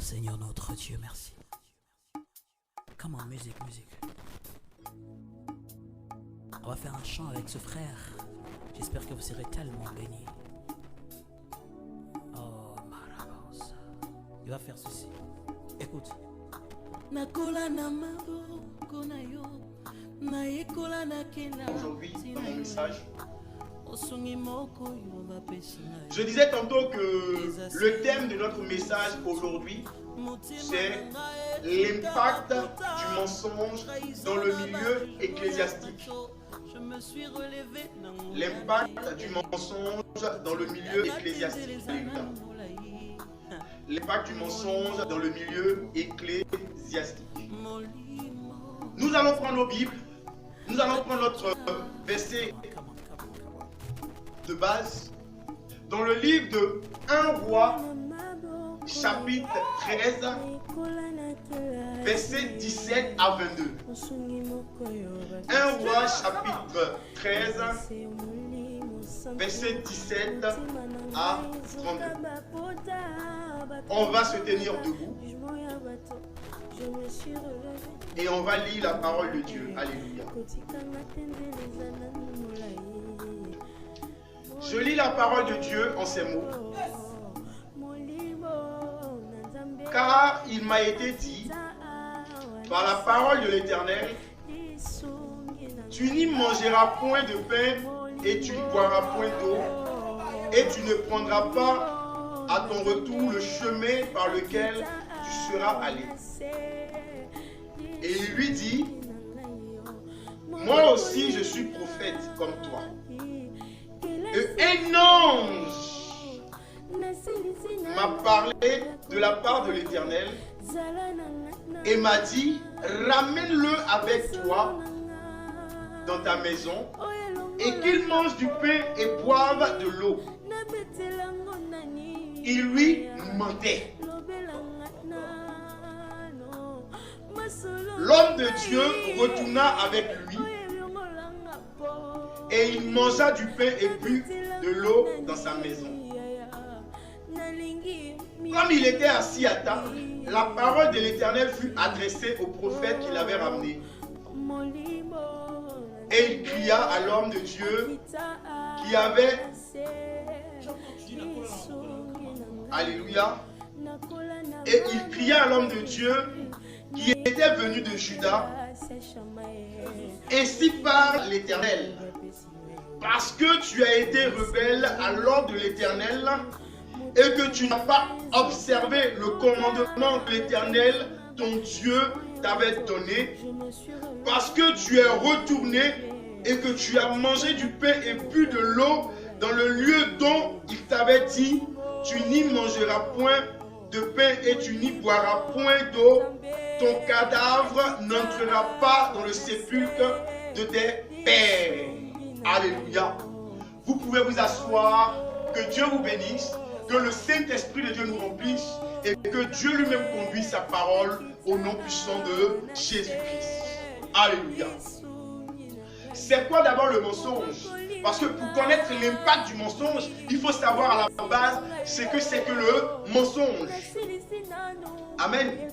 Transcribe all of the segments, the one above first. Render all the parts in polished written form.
Seigneur notre Dieu, merci. Comment, musique. On va faire un chant avec ce frère. J'espère que vous serez tellement bénis. Oh, Marabosa. Il va faire ceci. Écoute. Aujourd'hui, dans mon message, je disais tantôt que le thème de notre message aujourd'hui, c'est l'impact du mensonge dans le milieu ecclésiastique. L'impact du mensonge dans le milieu ecclésiastique. L'impact du mensonge dans le milieu ecclésiastique. Nous allons prendre nos Bibles. Nous allons prendre notre verset de base dans le livre de 1 Roi, chapitre 13, verset 17 à 22. 1 Roi, chapitre 13, verset 17 à 32. On va se tenir debout et on va lire la parole de Dieu. Alléluia. Je lis la parole de Dieu en ces mots. Car il m'a été dit par la parole de l'Éternel, tu n'y mangeras point de pain et tu ne boiras point d'eau, et tu ne prendras pas à ton retour le chemin par lequel tu seras allé. Et il lui dit, moi aussi je suis prophète comme toi. Et un ange m'a parlé de la part de l'Éternel et m'a dit, ramène-le avec toi dans ta maison et qu'il mange du pain et boive de l'eau. Il lui mentait. L'homme de Dieu retourna avec lui et il mangea du pain et but de l'eau dans sa maison. Comme il était assis à table, la parole de l'Éternel fut adressée au prophète qui l'avait ramené. Et il cria à l'homme de Dieu qui avait... Alléluia. Et il cria à l'homme de Dieu qui était venu de Juda. Ainsi parle l'Éternel. Parce que tu as été rebelle à l'ordre de l'Éternel et que tu n'as pas observé le commandement que l'Éternel, ton Dieu, t'avait donné, parce que tu es retourné et que tu as mangé du pain et bu de l'eau dans le lieu dont il t'avait dit, tu n'y mangeras point de pain et tu n'y boiras point d'eau, ton cadavre n'entrera pas dans le sépulcre de tes pères. Alléluia. Vous pouvez vous asseoir, que Dieu vous bénisse, que le Saint-Esprit de Dieu nous remplisse et que Dieu lui-même conduise sa parole au nom puissant de Jésus-Christ. Alléluia. C'est quoi d'abord le mensonge? Parce que pour connaître l'impact du mensonge, il faut savoir à la base ce que c'est que le mensonge. Amen.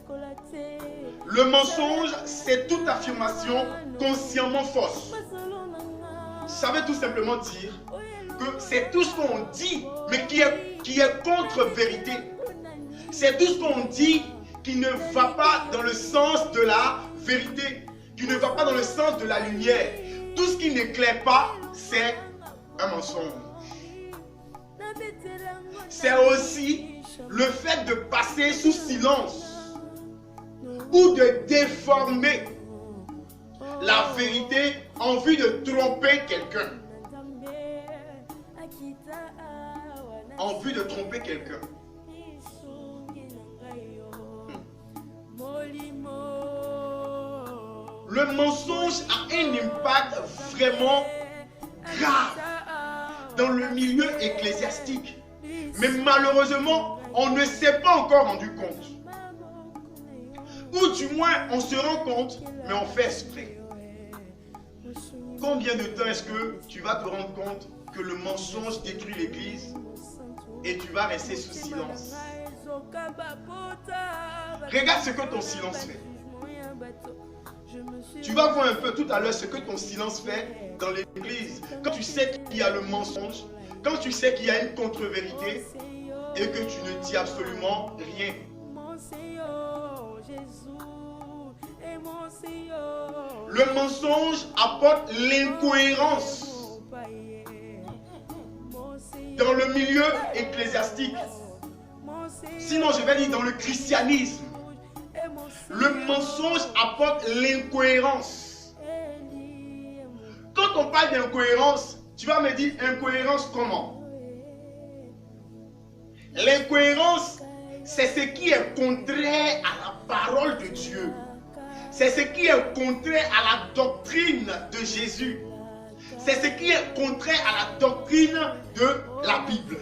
Le mensonge, c'est toute affirmation consciemment fausse. Ça veut tout simplement dire que c'est tout ce qu'on dit, mais qui est contre vérité. C'est tout ce qu'on dit qui ne va pas dans le sens de la vérité, qui ne va pas dans le sens de la lumière. Tout ce qui n'éclaire pas, c'est un mensonge. C'est aussi le fait de passer sous silence ou de déformer la vérité en vue de tromper quelqu'un. En vue de tromper quelqu'un. Le mensonge a un impact vraiment grave dans le milieu ecclésiastique. Mais malheureusement, on ne s'est pas encore rendu compte. Ou du moins, on se rend compte, mais on fait exprès. Combien de temps est-ce que tu vas te rendre compte que le mensonge détruit l'église et tu vas rester sous silence? Regarde ce que ton silence fait. Tu vas voir un peu tout à l'heure ce que ton silence fait dans l'église. Quand tu sais qu'il y a le mensonge, quand tu sais qu'il y a une contre-vérité et que tu ne dis absolument rien. Le mensonge apporte l'incohérence dans le milieu ecclésiastique. Sinon, je vais dire dans le christianisme. Le mensonge apporte l'incohérence. Quand on parle d'incohérence, tu vas me dire incohérence comment? L'incohérence, c'est ce qui est contraire à la parole de Dieu. C'est ce qui est contraire à la doctrine de Jésus. C'est ce qui est contraire à la doctrine de la Bible.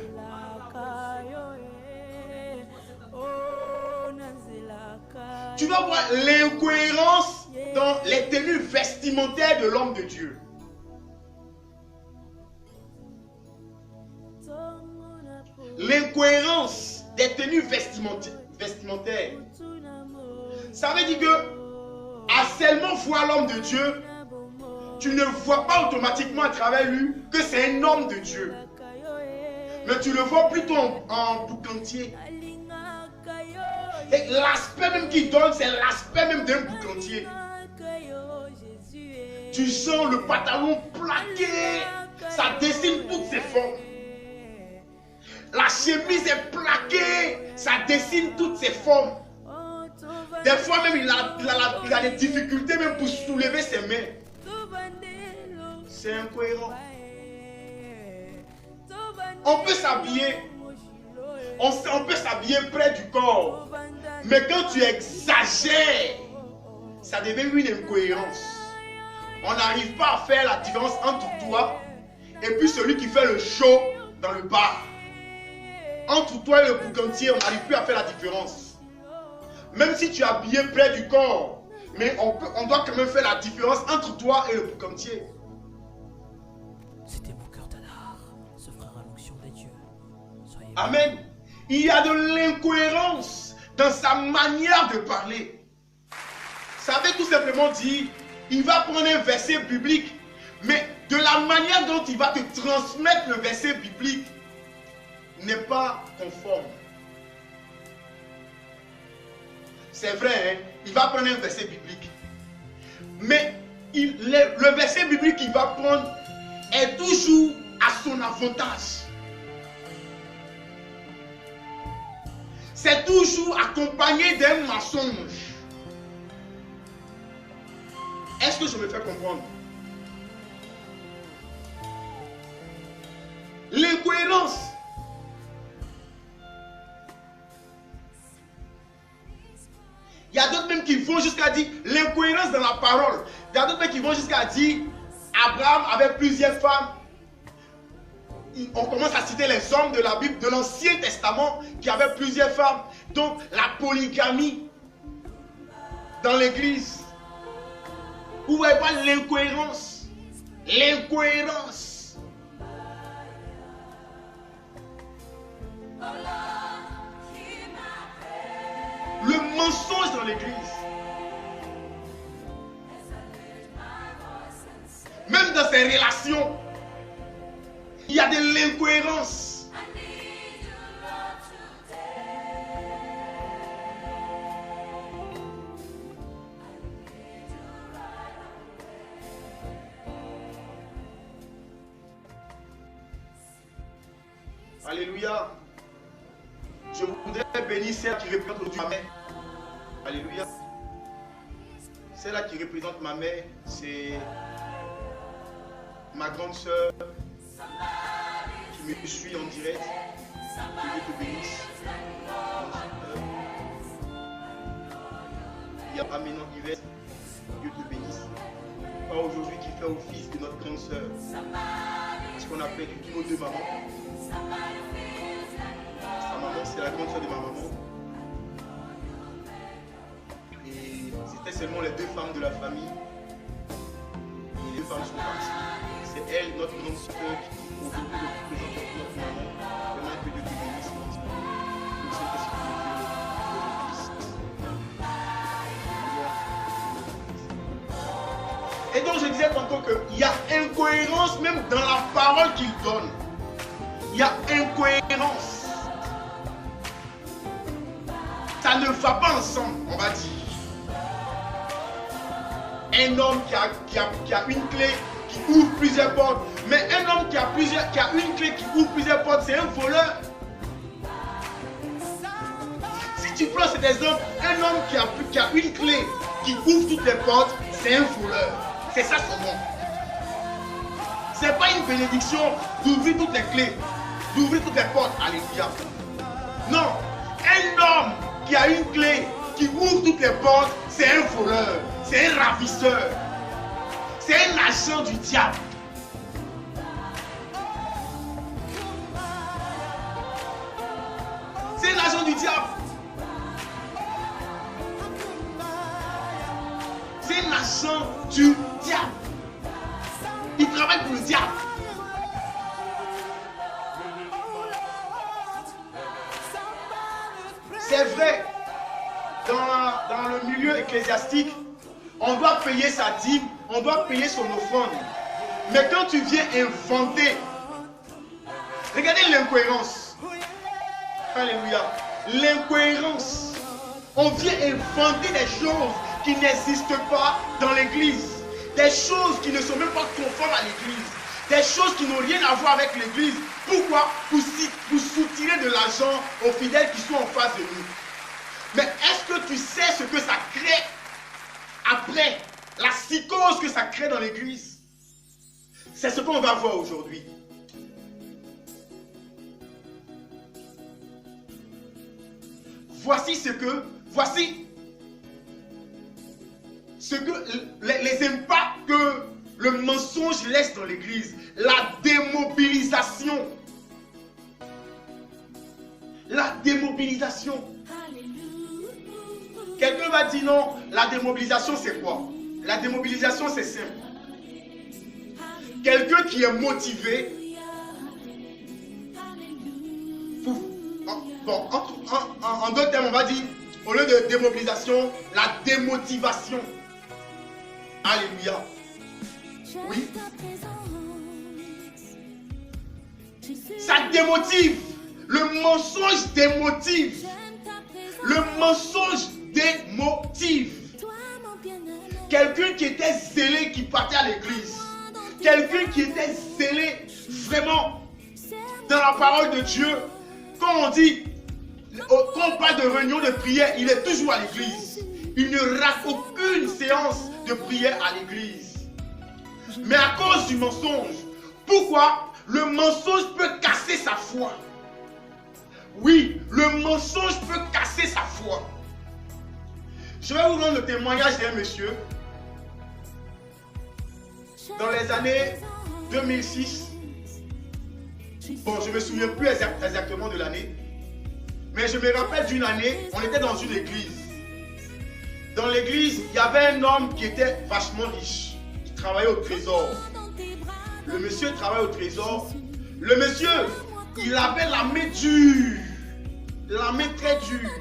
Tu vas voir l'incohérence dans les tenues vestimentaires de l'homme de Dieu. L'incohérence des tenues vestimentaires. Ça veut dire que à seulement voir l'homme de Dieu, tu ne vois pas automatiquement à travers lui que c'est un homme de Dieu. Mais tu le vois plutôt en boucantier. Et l'aspect même qu'il donne, c'est l'aspect même d'un boucantier. Tu sens le pantalon plaqué, ça dessine toutes ses formes. La chemise est plaquée, ça dessine toutes ses formes. Des fois même, il a des difficultés même pour soulever ses mains. C'est incohérent. On peut s'habiller, on peut s'habiller près du corps. Mais quand tu exagères, ça devient une incohérence. On n'arrive pas à faire la différence entre toi et puis celui qui fait le show dans le bar. Entre toi et le boucantier, on n'arrive plus à faire la différence. Même si tu es habillé près du corps, mais on doit quand même faire la différence entre toi et le boucantier. C'était mon cœur d'Adar, ce frère à l'onction des dieux. Soyez Amen. Il y a de l'incohérence dans sa manière de parler. Ça veut tout simplement dire, il va prendre un verset biblique, mais de la manière dont il va te transmettre le verset biblique n'est pas conforme. C'est vrai, hein? Il va prendre un verset biblique. Mais le verset biblique qu'il va prendre est toujours à son avantage. C'est toujours accompagné d'un mensonge. Est-ce que je me fais comprendre? L'incohérence. Il y a d'autres même qui vont jusqu'à dire l'incohérence dans la parole. Il y a d'autres même qui vont jusqu'à dire Abraham avait plusieurs femmes. On commence à citer les hommes de la Bible, de l'Ancien Testament, qui avaient plusieurs femmes. Donc la polygamie dans l'église. Vous voyez pas l'incohérence? L'incohérence. Le mensonge dans l'église. Même dans ses relations, il y a de l'incohérence. Alléluia. Je voudrais bénir celle qui représente aujourd'hui ma mère. Alléluia. Celle-là qui représente ma mère, c'est ma grande soeur qui me suit en direct. Que Dieu te bénisse. Il y a Aménon Yvette. Dieu te bénisse. Pas aujourd'hui qui fait office de notre grande soeur. Ce qu'on appelle tous nos deux mamans. Sa maman, c'est la grande soeur de ma maman. Et c'était seulement les deux femmes de la famille. Et les deux femmes sont parties. C'est elle, notre grande soeur, qui aujourd'hui représente notre maman. Vraiment que Dieu te bénisse. Et donc je disais tantôt qu'il y a incohérence même dans la parole qu'il donne. Il y a incohérence. Ça ne va pas ensemble, on va dire. Un homme qui a une clé qui ouvre plusieurs portes. Mais un homme qui a une clé qui ouvre plusieurs portes, c'est un voleur. Si tu prends cet exemple, un homme qui a une clé qui ouvre toutes les portes, c'est un voleur. C'est ça son nom. C'est pas une bénédiction d'ouvrir toutes les clés, d'ouvrir toutes les portes. Alléluia. Non. Un homme qui a une clé qui ouvre toutes les portes, c'est un voleur. C'est un ravisseur. C'est un agent du diable. C'est un agent du diable. C'est un agent du diable. Il travaille pour le diable. C'est vrai, dans le milieu ecclésiastique, on doit payer sa dîme, on doit payer son offrande. Mais quand tu viens inventer, regardez l'incohérence. Alléluia. L'incohérence. On vient inventer des choses qui n'existent pas dans l'église. Des choses qui ne sont même pas conformes à l'église. Des choses qui n'ont rien à voir avec l'église. Pourquoi? Pour soutirer de l'argent aux fidèles qui sont en face de nous. Mais est-ce que tu sais ce que ça crée après? La psychose que ça crée dans l'église. C'est ce qu'on va voir aujourd'hui. Voici les impacts que le mensonge laisse dans l'église. La démobilisation. La démobilisation. Quelqu'un va dire non, la démobilisation c'est quoi? La démobilisation c'est simple. Quelqu'un qui est motivé. Bon, en d'autres termes, on va dire, au lieu de démobilisation, la démotivation. Alléluia. Oui. Ça démotive. Le mensonge démotive. Le mensonge démotive. Quelqu'un qui était zélé, qui partait à l'église. Quelqu'un qui était zélé vraiment dans la parole de Dieu. Quand on parle de réunion de prière, il est toujours à l'église. Il ne rate aucune séance de prière à l'église. Mais à cause du mensonge, pourquoi? Le mensonge peut casser sa foi. Oui, le mensonge peut casser sa foi. Je vais vous rendre le témoignage d'un monsieur. Dans les années 2006, bon, je ne me souviens plus exactement de l'année, mais je me rappelle d'une année, on était dans une église. Dans l'église, il y avait un homme qui était vachement riche. Il travaillait au trésor. Le monsieur travaillait au trésor. Le monsieur, il avait la main dure. La main très dure.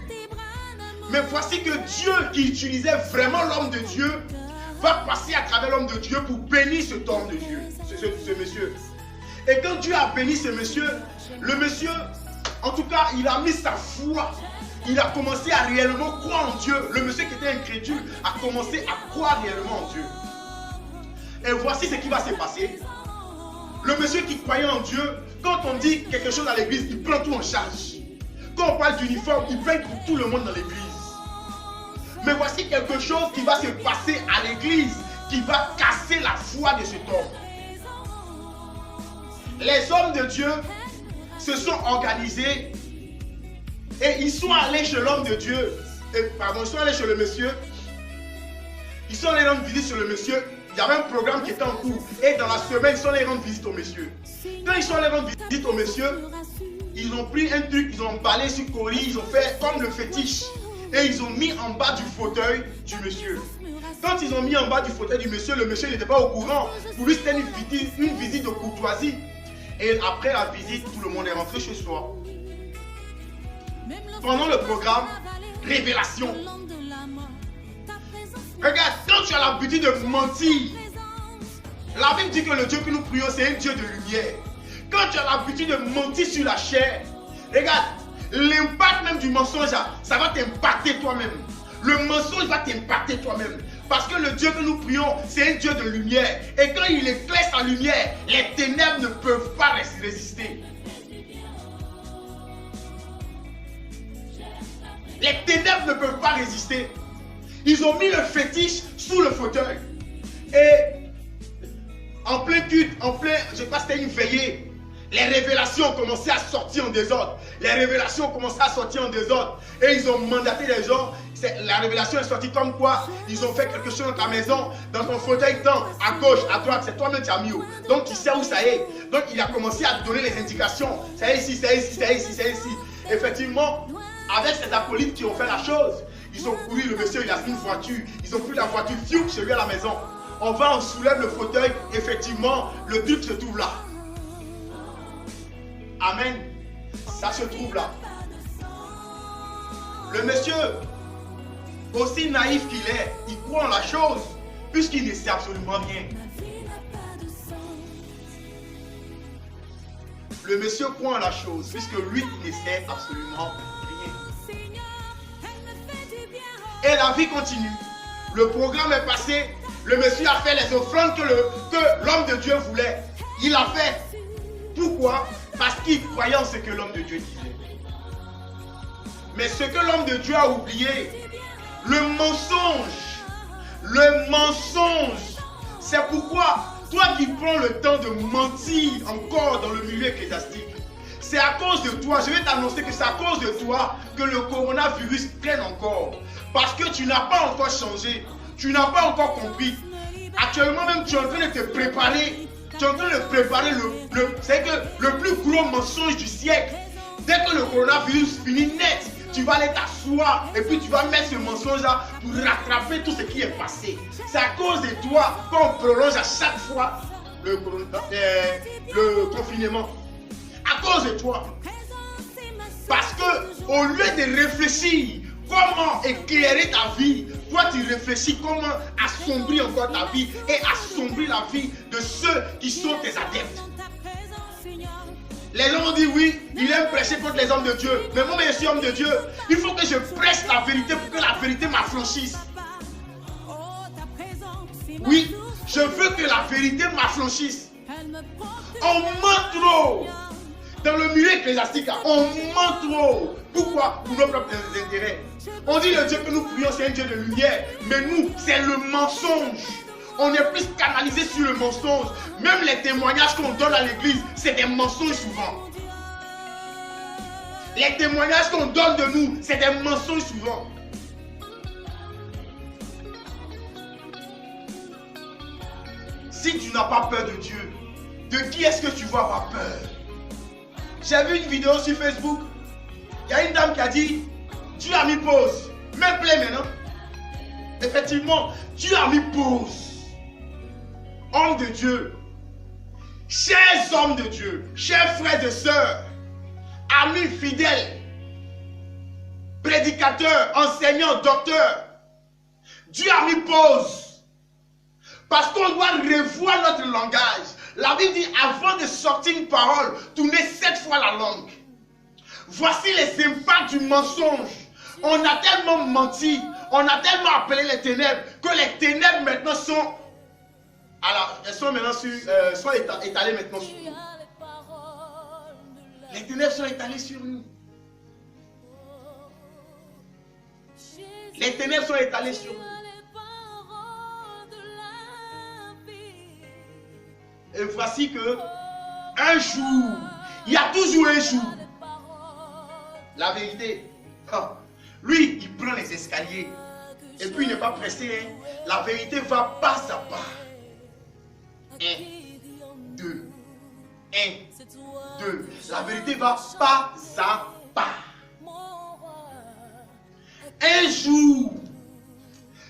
Mais voici que Dieu, qui utilisait vraiment l'homme de Dieu, va passer à travers l'homme de Dieu pour bénir cet homme de Dieu, ce monsieur. Et quand Dieu a béni ce monsieur, le monsieur, en tout cas, il a mis sa foi. Il a commencé à réellement croire en Dieu. Le monsieur qui était incrédule a commencé à croire réellement en Dieu. Et voici ce qui va se passer. Le monsieur qui croyait en Dieu, quand on dit quelque chose à l'église, il prend tout en charge. Quand on parle d'uniforme, il paye pour tout le monde dans l'église. Mais voici quelque chose qui va se passer à l'église, qui va casser la foi de cet homme. Les hommes de Dieu se sont organisés et ils sont allés chez l'homme de Dieu. Ils sont allés chez le monsieur. Ils sont allés rendre visite sur le monsieur. Il y avait un programme qui était en cours. Et dans la semaine, ils sont allés rendre visite au monsieur. Quand ils sont allés rendre visite au monsieur, ils ont pris un truc, ils ont emballé sur Cori, ils ont fait comme le fétiche. Et ils ont mis en bas du fauteuil du monsieur. Quand ils ont mis en bas du fauteuil du monsieur, le monsieur n'était pas au courant. Pour lui, c'était une visite de courtoisie. Et après la visite, tout le monde est rentré chez soi. Pendant le programme, révélation. Regarde, quand tu as l'habitude de mentir, La Bible dit que le Dieu que nous prions, c'est un Dieu de lumière. Quand tu as l'habitude de mentir sur la chair, regarde, l'impact même du mensonge, ça va t'impacter toi-même. Le mensonge va t'impacter toi-même. Parce que le Dieu que nous prions, c'est un Dieu de lumière. Et quand il éclaire sa lumière, les ténèbres ne peuvent pas résister. Les ténèbres ne peuvent pas résister. Ils ont mis le fétiche sous le fauteuil. Et en plein culte, je sais pas si c'était une veillée, les révélations ont commencé à sortir en désordre. Les révélations ont commencé à sortir en désordre. Et ils ont mandaté les gens. La révélation est sortie comme quoi ils ont fait quelque chose dans ta maison, dans ton fauteuil, à gauche, à droite. C'est toi-même qui as mis. Donc tu sais où ça est. Donc il a commencé à donner les indications. C'est ici, c'est ici, c'est ici, c'est ici. Effectivement, avec ces acolytes qui ont fait la chose, ils ont couru, le monsieur il a pris une voiture. Ils ont pris la voiture, fiou, chez lui à la maison. On va, on soulève le fauteuil. Effectivement, le truc se trouve là. Amen. Ça se trouve là. Le monsieur, aussi naïf qu'il est, il croit en la chose, puisqu'il ne sait absolument rien. Le monsieur croit en la chose, puisque lui, il ne sait absolument rien. Et la vie continue. Le programme est passé. Le monsieur a fait les offrandes que l'homme de Dieu voulait. Il a fait. Pourquoi? Parce qu'il croyait en ce que l'homme de Dieu disait. Mais ce que l'homme de Dieu a oublié, le mensonge, c'est pourquoi toi qui prends le temps de mentir encore dans le milieu ecclésiastique, c'est à cause de toi, je vais t'annoncer que c'est à cause de toi que le coronavirus traîne encore. Parce que tu n'as pas encore changé, tu n'as pas encore compris. Actuellement même, tu es en train de te préparer. Tu es en train de préparer c'est que le plus gros mensonge du siècle. Dès que le coronavirus finit net, tu vas aller t'asseoir et puis tu vas mettre ce mensonge-là pour rattraper tout ce qui est passé. C'est à cause de toi qu'on prolonge à chaque fois le confinement. À cause de toi. Parce que au lieu de réfléchir comment éclairer ta vie, toi tu réfléchis comment assombrir encore ta vie et assombrir la vie de ceux qui sont tes adeptes. Les gens ont dit oui, il aime prêcher contre les hommes de Dieu. Mais moi, je suis homme de Dieu. Il faut que je prêche la vérité pour que la vérité m'affranchisse. Oui, je veux que la vérité m'affranchisse. On ment trop. Dans le milieu ecclésiastique, on ment trop. Pourquoi? Pour nos propres intérêts. On dit le Dieu que nous prions, c'est un Dieu de lumière. Mais nous, c'est le mensonge. On est plus canalisé sur le mensonge. Même les témoignages qu'on donne à l'église, c'est des mensonges souvent. Les témoignages qu'on donne de nous, c'est des mensonges souvent. Si tu n'as pas peur de Dieu, de qui est-ce que tu vas avoir peur? J'ai vu une vidéo sur Facebook. Il y a une dame qui a dit, Dieu a mis pause. Même play maintenant. Effectivement, Dieu a mis pause. Homme de Dieu, chers hommes de Dieu, chers frères et sœurs, amis fidèles, prédicateurs, enseignants, docteurs, Dieu a mis pause parce qu'on doit revoir notre langage. La Bible dit, avant de sortir une parole, tournez 7 fois la langue. Voici les impacts du mensonge. On a tellement menti, on a tellement appelé les ténèbres, que les ténèbres maintenant sont... Alors, elles sont maintenant sont étalées maintenant sur nous. Les ténèbres sont étalées sur nous. Les ténèbres sont étalées sur nous. Et voici que un jour, il y a toujours un jour. La vérité, lui, il prend les escaliers. Et puis il n'est pas pressé. Hein. La vérité va pas à pas. 1, 2, 1, 2. La vérité va pas à pas. Un jour,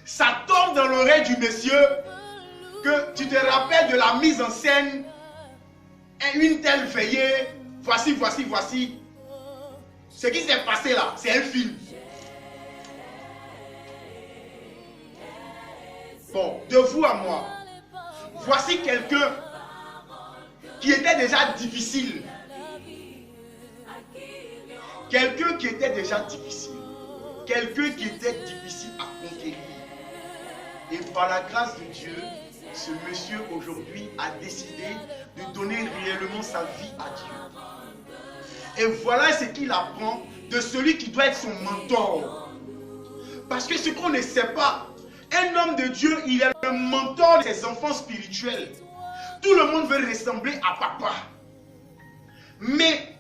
ça tombe dans l'oreille du monsieur que tu te rappelles de la mise en scène. Une telle veillée. Voici, voici, voici. Ce qui s'est passé là, c'est un film. Bon, de vous à moi. Voici quelqu'un qui était déjà difficile. Quelqu'un qui était déjà difficile. Quelqu'un qui était difficile à conquérir. Et par la grâce de Dieu, ce monsieur aujourd'hui a décidé de donner réellement sa vie à Dieu. Et voilà ce qu'il apprend de celui qui doit être son mentor. Parce que ce qu'on ne sait pas, un homme de Dieu, il est le mentor de ses enfants spirituels. Tout le monde veut ressembler à papa. Mais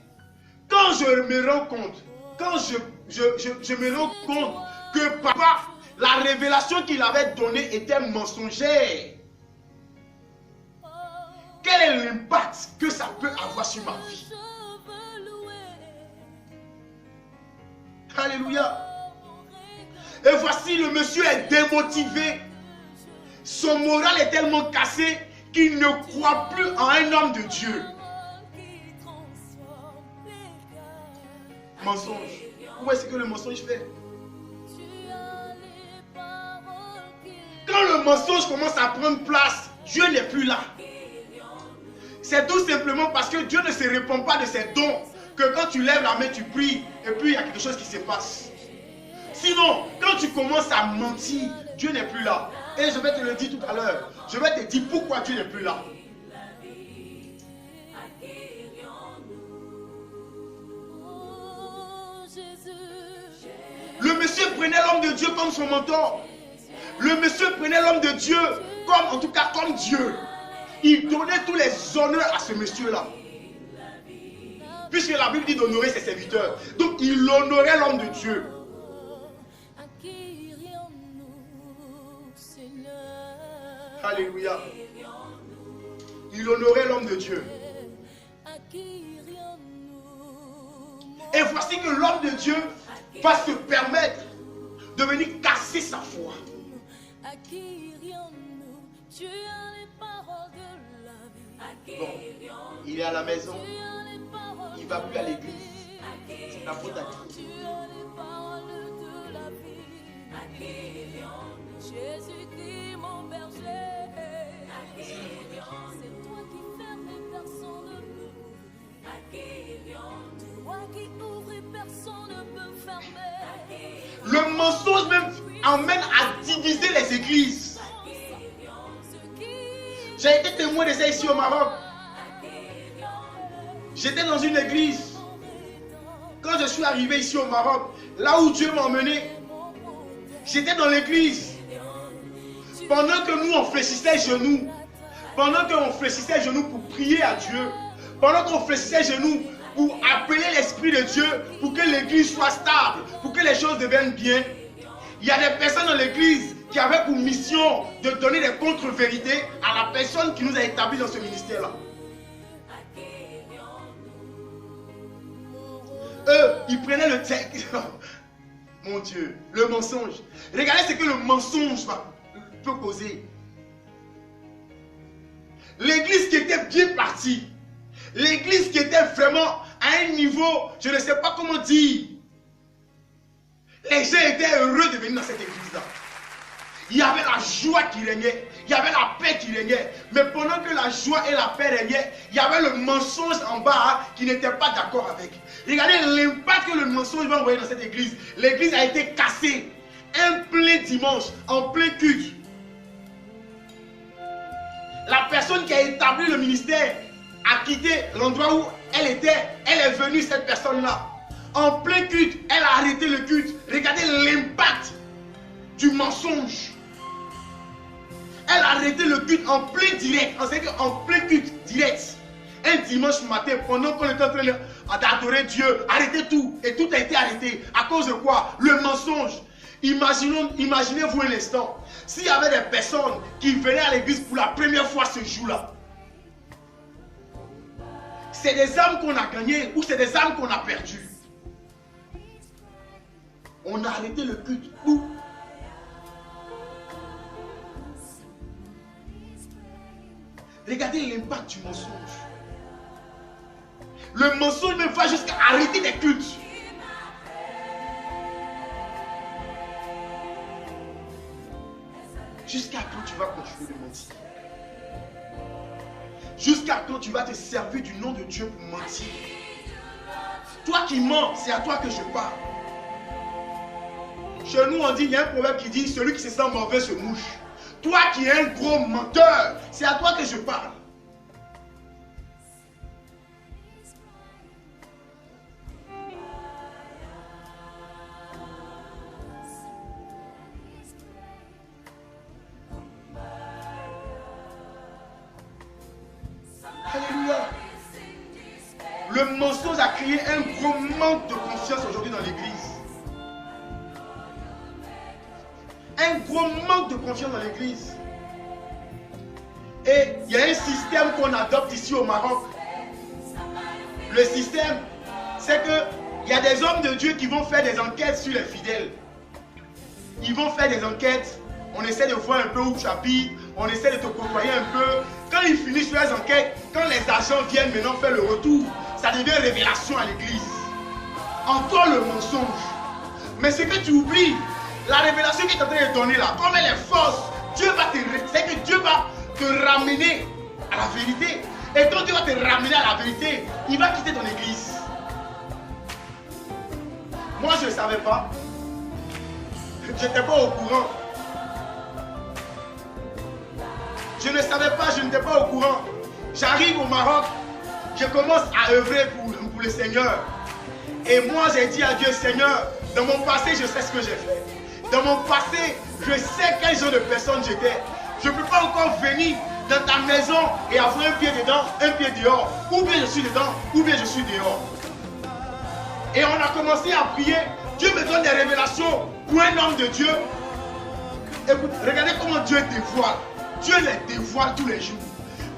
quand je me rends compte, je me rends compte que papa, la révélation qu'il avait donnée était mensongère. Quel est l'impact que ça peut avoir sur ma vie? Alléluia. Et voici, le monsieur est démotivé. Son moral est tellement cassé qu'il ne croit plus en un homme de Dieu. Mensonge. Où est-ce que le mensonge fait? Quand le mensonge commence à prendre place, Dieu n'est plus là. C'est tout simplement parce que Dieu ne se répand pas de ses dons que quand tu lèves la main, tu pries et puis il y a quelque chose qui se passe. Sinon, quand tu commences à mentir, Dieu n'est plus là. Et je vais te le dire tout à l'heure. Je vais te dire pourquoi Dieu n'est plus là. Le monsieur prenait l'homme de Dieu comme son mentor. Le monsieur prenait l'homme de Dieu comme, en tout cas, comme Dieu. Il donnait tous les honneurs à ce monsieur-là. Puisque la Bible dit d'honorer ses serviteurs. Donc, il honorait l'homme de Dieu. Alléluia. Il honorait l'homme de Dieu. Et voici que l'homme de Dieu va se permettre de venir casser sa foi. Bon, il est à la maison. Il ne va plus à l'église. C'est la faute à qui? Jésus-Christ, mon berger, c'est toi qui fermes et personne ne peut. Toi qui ouvres et personne ne peut fermer. Le mensonge même emmène à diviser les églises. J'ai été témoin de ça ici au Maroc. J'étais dans une église. Quand je suis arrivé ici au Maroc, là où Dieu m'a emmené, j'étais dans l'église. Pendant que nous on fléchissait genoux, pendant qu'on fléchissait genoux pour prier à Dieu, pendant qu'on fléchissait genoux pour appeler l'Esprit de Dieu, pour que l'église soit stable, pour que les choses deviennent bien, il y a des personnes dans l'église qui avaient pour mission de donner des contre-vérités à la personne qui nous a établis dans ce ministère-là. Eux, ils prenaient le texte. Mon Dieu, le mensonge. Regardez ce que le mensonge peut causer. L'église qui était bien partie, l'église qui était vraiment à un niveau, je ne sais pas comment dire. Les gens étaient heureux de venir dans cette église-là. Il y avait la joie qui régnait, il y avait la paix qui régnait. Mais pendant que la joie et la paix régnaient, il y avait le mensonge en bas qui n'était pas d'accord avec. Regardez l'impact que le mensonge va envoyer dans cette église. L'église a été cassée. Un plein dimanche, en plein culte. La personne qui a établi le ministère a quitté l'endroit où elle était. Elle est venue, cette personne-là. En plein culte, elle a arrêté le culte. Regardez l'impact du mensonge. Elle a arrêté le culte en plein direct. En plein culte direct. Un dimanche matin, pendant qu'on était en train d'adorer Dieu, arrêtez tout. Et tout a été arrêté. À cause de quoi? Le mensonge. Imaginez-vous un instant. S'il y avait des personnes qui venaient à l'église pour la première fois ce jour-là, c'est des âmes qu'on a gagnées ou c'est des âmes qu'on a perdues. On a arrêté le culte. Où? Regardez l'impact du mensonge. Le mensonge même va jusqu'à arrêter des cultes. Jusqu'à quand tu vas continuer de mentir? Jusqu'à quand tu vas te servir du nom de Dieu pour mentir? Toi qui mens, c'est à toi que je parle. Chez nous, on dit, il y a un proverbe qui dit, celui qui se sent mauvais se mouche. Toi qui es un gros menteur, c'est à toi que je parle. Alléluia. Le mensonge a créé un gros manque de confiance aujourd'hui dans l'église. Un gros manque de confiance dans l'église. Et il y a un système qu'on adopte ici au Maroc. Le système, c'est qu'il y a des hommes de Dieu qui vont faire des enquêtes sur les fidèles. Ils vont faire des enquêtes. On essaie de voir un peu où tu habites. On essaie de te côtoyer un peu. Quand ils finissent les enquêtes, quand les agents viennent maintenant faire le retour, ça devient révélation à l'église. Encore le mensonge. Mais ce que tu oublies, la révélation qui est en train de donner là, comme elle est fausse, Dieu va c'est que Dieu va te ramener à la vérité. Et quand Dieu va te ramener à la vérité, il va quitter ton église. Moi, je ne savais pas. Je n'étais pas au courant. Je ne savais pas, je n'étais pas au courant. J'arrive au Maroc, je commence à œuvrer pour le Seigneur. Et moi, j'ai dit à Dieu, Seigneur, dans mon passé, je sais ce que j'ai fait. Dans mon passé, je sais quel genre de personne j'étais. Je ne peux pas encore venir dans ta maison et avoir un pied dedans, un pied dehors. Ou bien je suis dedans, ou bien je suis dehors. Et on a commencé à prier. Dieu me donne des révélations pour un homme de Dieu. Écoute, regardez comment Dieu dévoile. Dieu les dévoile tous les jours.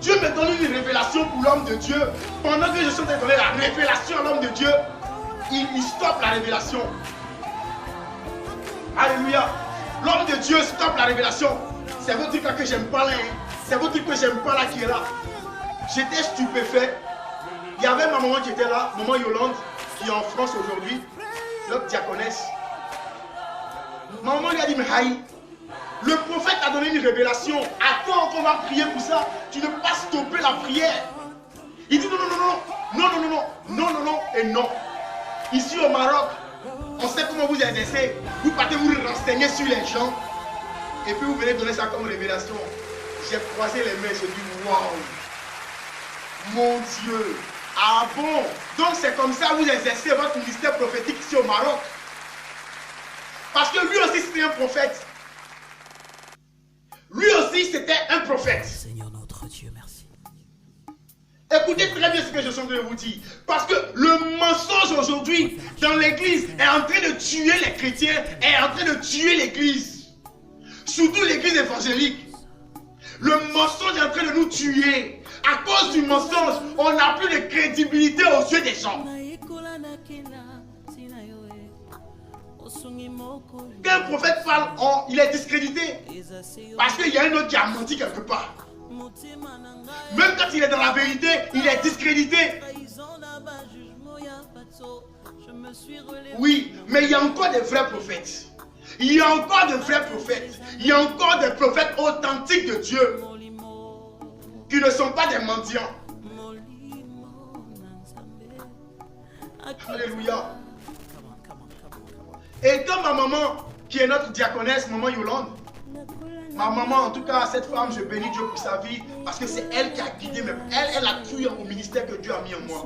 Dieu me donne une révélation pour l'homme de Dieu. Pendant que je suis en train de donner la révélation à l'homme de Dieu, il stoppe la révélation. Alléluia. L'homme de Dieu stoppe la révélation. C'est votre truc là que j'aime pas là. C'est votre truc que j'aime pas là qui est là. J'étais stupéfait. Il y avait ma maman qui était là, maman Yolande, qui est en France aujourd'hui, notre diaconesse. Ma maman lui a dit, mais Haï, le prophète a donné une révélation. Attends qu'on va prier pour ça. Tu ne peux pas stopper la prière. Il dit non, non, non, non, non, non, non, non, non, non, et non. Ici au Maroc, on sait comment vous exercez. Vous partez vous renseigner sur les gens. Et puis vous venez donner ça comme révélation. J'ai croisé les mains, j'ai dit waouh. Mon Dieu. Ah bon? Donc c'est comme ça que vous exercez votre ministère prophétique ici au Maroc. Parce que lui aussi c'était un prophète. Lui aussi c'était un prophète. Seigneur notre Dieu, merci. Écoutez très bien ce que je suis en train de vous dire. Parce que le mensonge aujourd'hui dans l'église est en train de tuer les chrétiens, est en train de tuer l'église. Surtout l'église évangélique. Le mensonge est en train de nous tuer. À cause du mensonge, on n'a plus de crédibilité aux yeux des gens. Quand un prophète parle, il est discrédité. Parce qu'il y a un autre qui a menti quelque part. Même quand il est dans la vérité, il est discrédité. Oui, mais il y a encore des vrais prophètes. Il y a encore de vrais prophètes. Il y a encore des prophètes authentiques de Dieu qui ne sont pas des mendiants. Alléluia. Et quand ma maman, qui est notre diaconesse, maman Yolande, ma maman, en tout cas, cette femme, je bénis Dieu pour sa vie, parce que c'est elle qui a guidé, elle a cru au ministère que Dieu a mis en moi.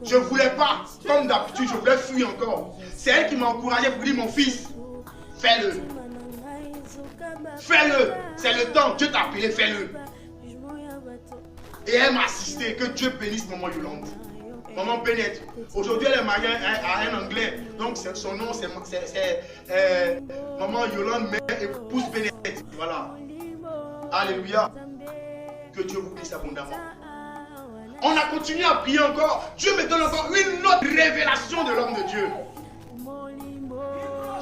Je ne voulais pas, comme d'habitude, je voulais fuir encore. C'est elle qui m'a encouragé pour dire, mon fils, fais-le. Fais-le. C'est le temps, Dieu t'a appelé, fais-le. Et elle m'a assisté, que Dieu bénisse maman Yolande. Maman Bennett. Aujourd'hui, elle est mariée à un Anglais. Donc, son nom, c'est maman Yolande, mère épouse Bennett. Voilà. Alléluia. Que Dieu vous bénisse abondamment. On a continué à prier encore. Dieu me donne encore une autre révélation de l'homme de Dieu.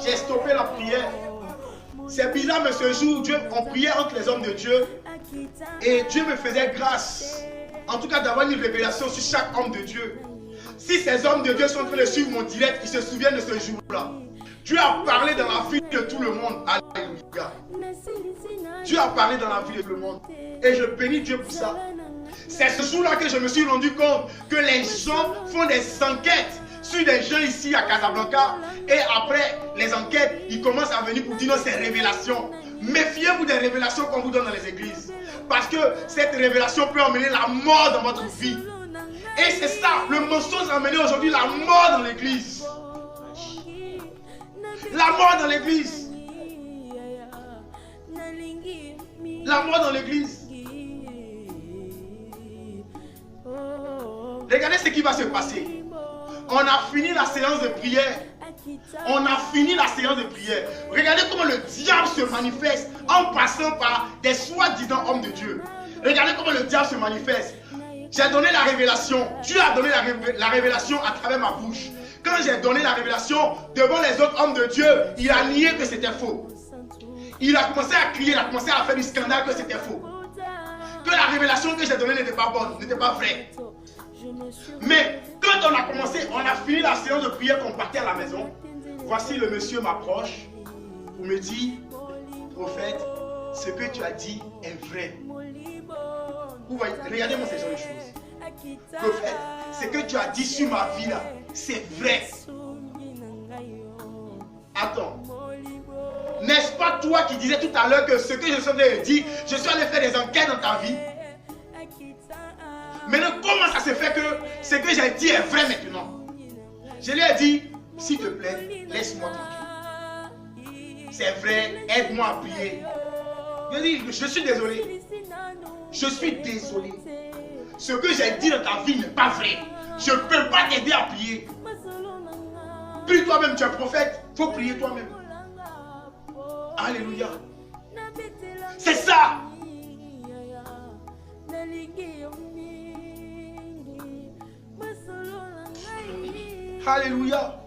J'ai stoppé la prière. C'est bizarre, mais ce jour, on priait entre les hommes de Dieu. Et Dieu me faisait grâce. En tout cas, d'avoir une révélation sur chaque homme de Dieu. Si ces hommes de Dieu sont en train de suivre mon direct, ils se souviennent de ce jour-là. Dieu a parlé dans la vie de tout le monde. Alléluia. Dieu a parlé dans la vie de tout le monde. Et je bénis Dieu pour ça. C'est ce jour-là que je me suis rendu compte que les gens font des enquêtes sur des gens ici à Casablanca. Et après les enquêtes, ils commencent à venir pour dire non, c'est révélation. Méfiez-vous des révélations qu'on vous donne dans les églises. Parce que cette révélation peut emmener la mort dans votre vie. Et c'est ça, le mensonge a amené aujourd'hui la mort dans l'église. La mort dans l'église. La mort dans l'église. Regardez ce qui va se passer. On a fini la séance de prière. On a fini la séance de prière. Regardez comment le diable se manifeste en passant par des soi-disant hommes de Dieu. Regardez comment le diable se manifeste. J'ai donné la révélation. Dieu a donné la révélation à travers ma bouche. Quand j'ai donné la révélation devant les autres hommes de Dieu, il a nié que c'était faux. Il a commencé à crier, il a commencé à faire du scandale que c'était faux. Que la révélation que j'ai donnée n'était pas bonne, n'était pas vraie. Mais quand on a commencé, on a fini la séance de prière, qu'on partait à la maison. Voici le monsieur m'approche pour me dire, prophète, ce que tu as dit est vrai. Vous voyez, regardez-moi ces genres de choses. Prophète, ce que tu as dit sur ma vie là, c'est vrai. Attends. N'est-ce pas toi qui disais tout à l'heure que ce que je suis allé dire, je suis allé faire des enquêtes dans ta vie? Maintenant, comment ça se fait que ce que j'ai dit est vrai maintenant? Je lui ai dit, s'il te plaît, laisse-moi tranquille. C'est vrai, aide-moi à prier. Je lui ai dit, je suis désolé. Je suis désolé. Ce que j'ai dit dans ta vie n'est pas vrai. Je ne peux pas t'aider à prier. Prie toi-même, tu es prophète. Il faut prier toi-même. Alléluia. C'est ça. Alléluia.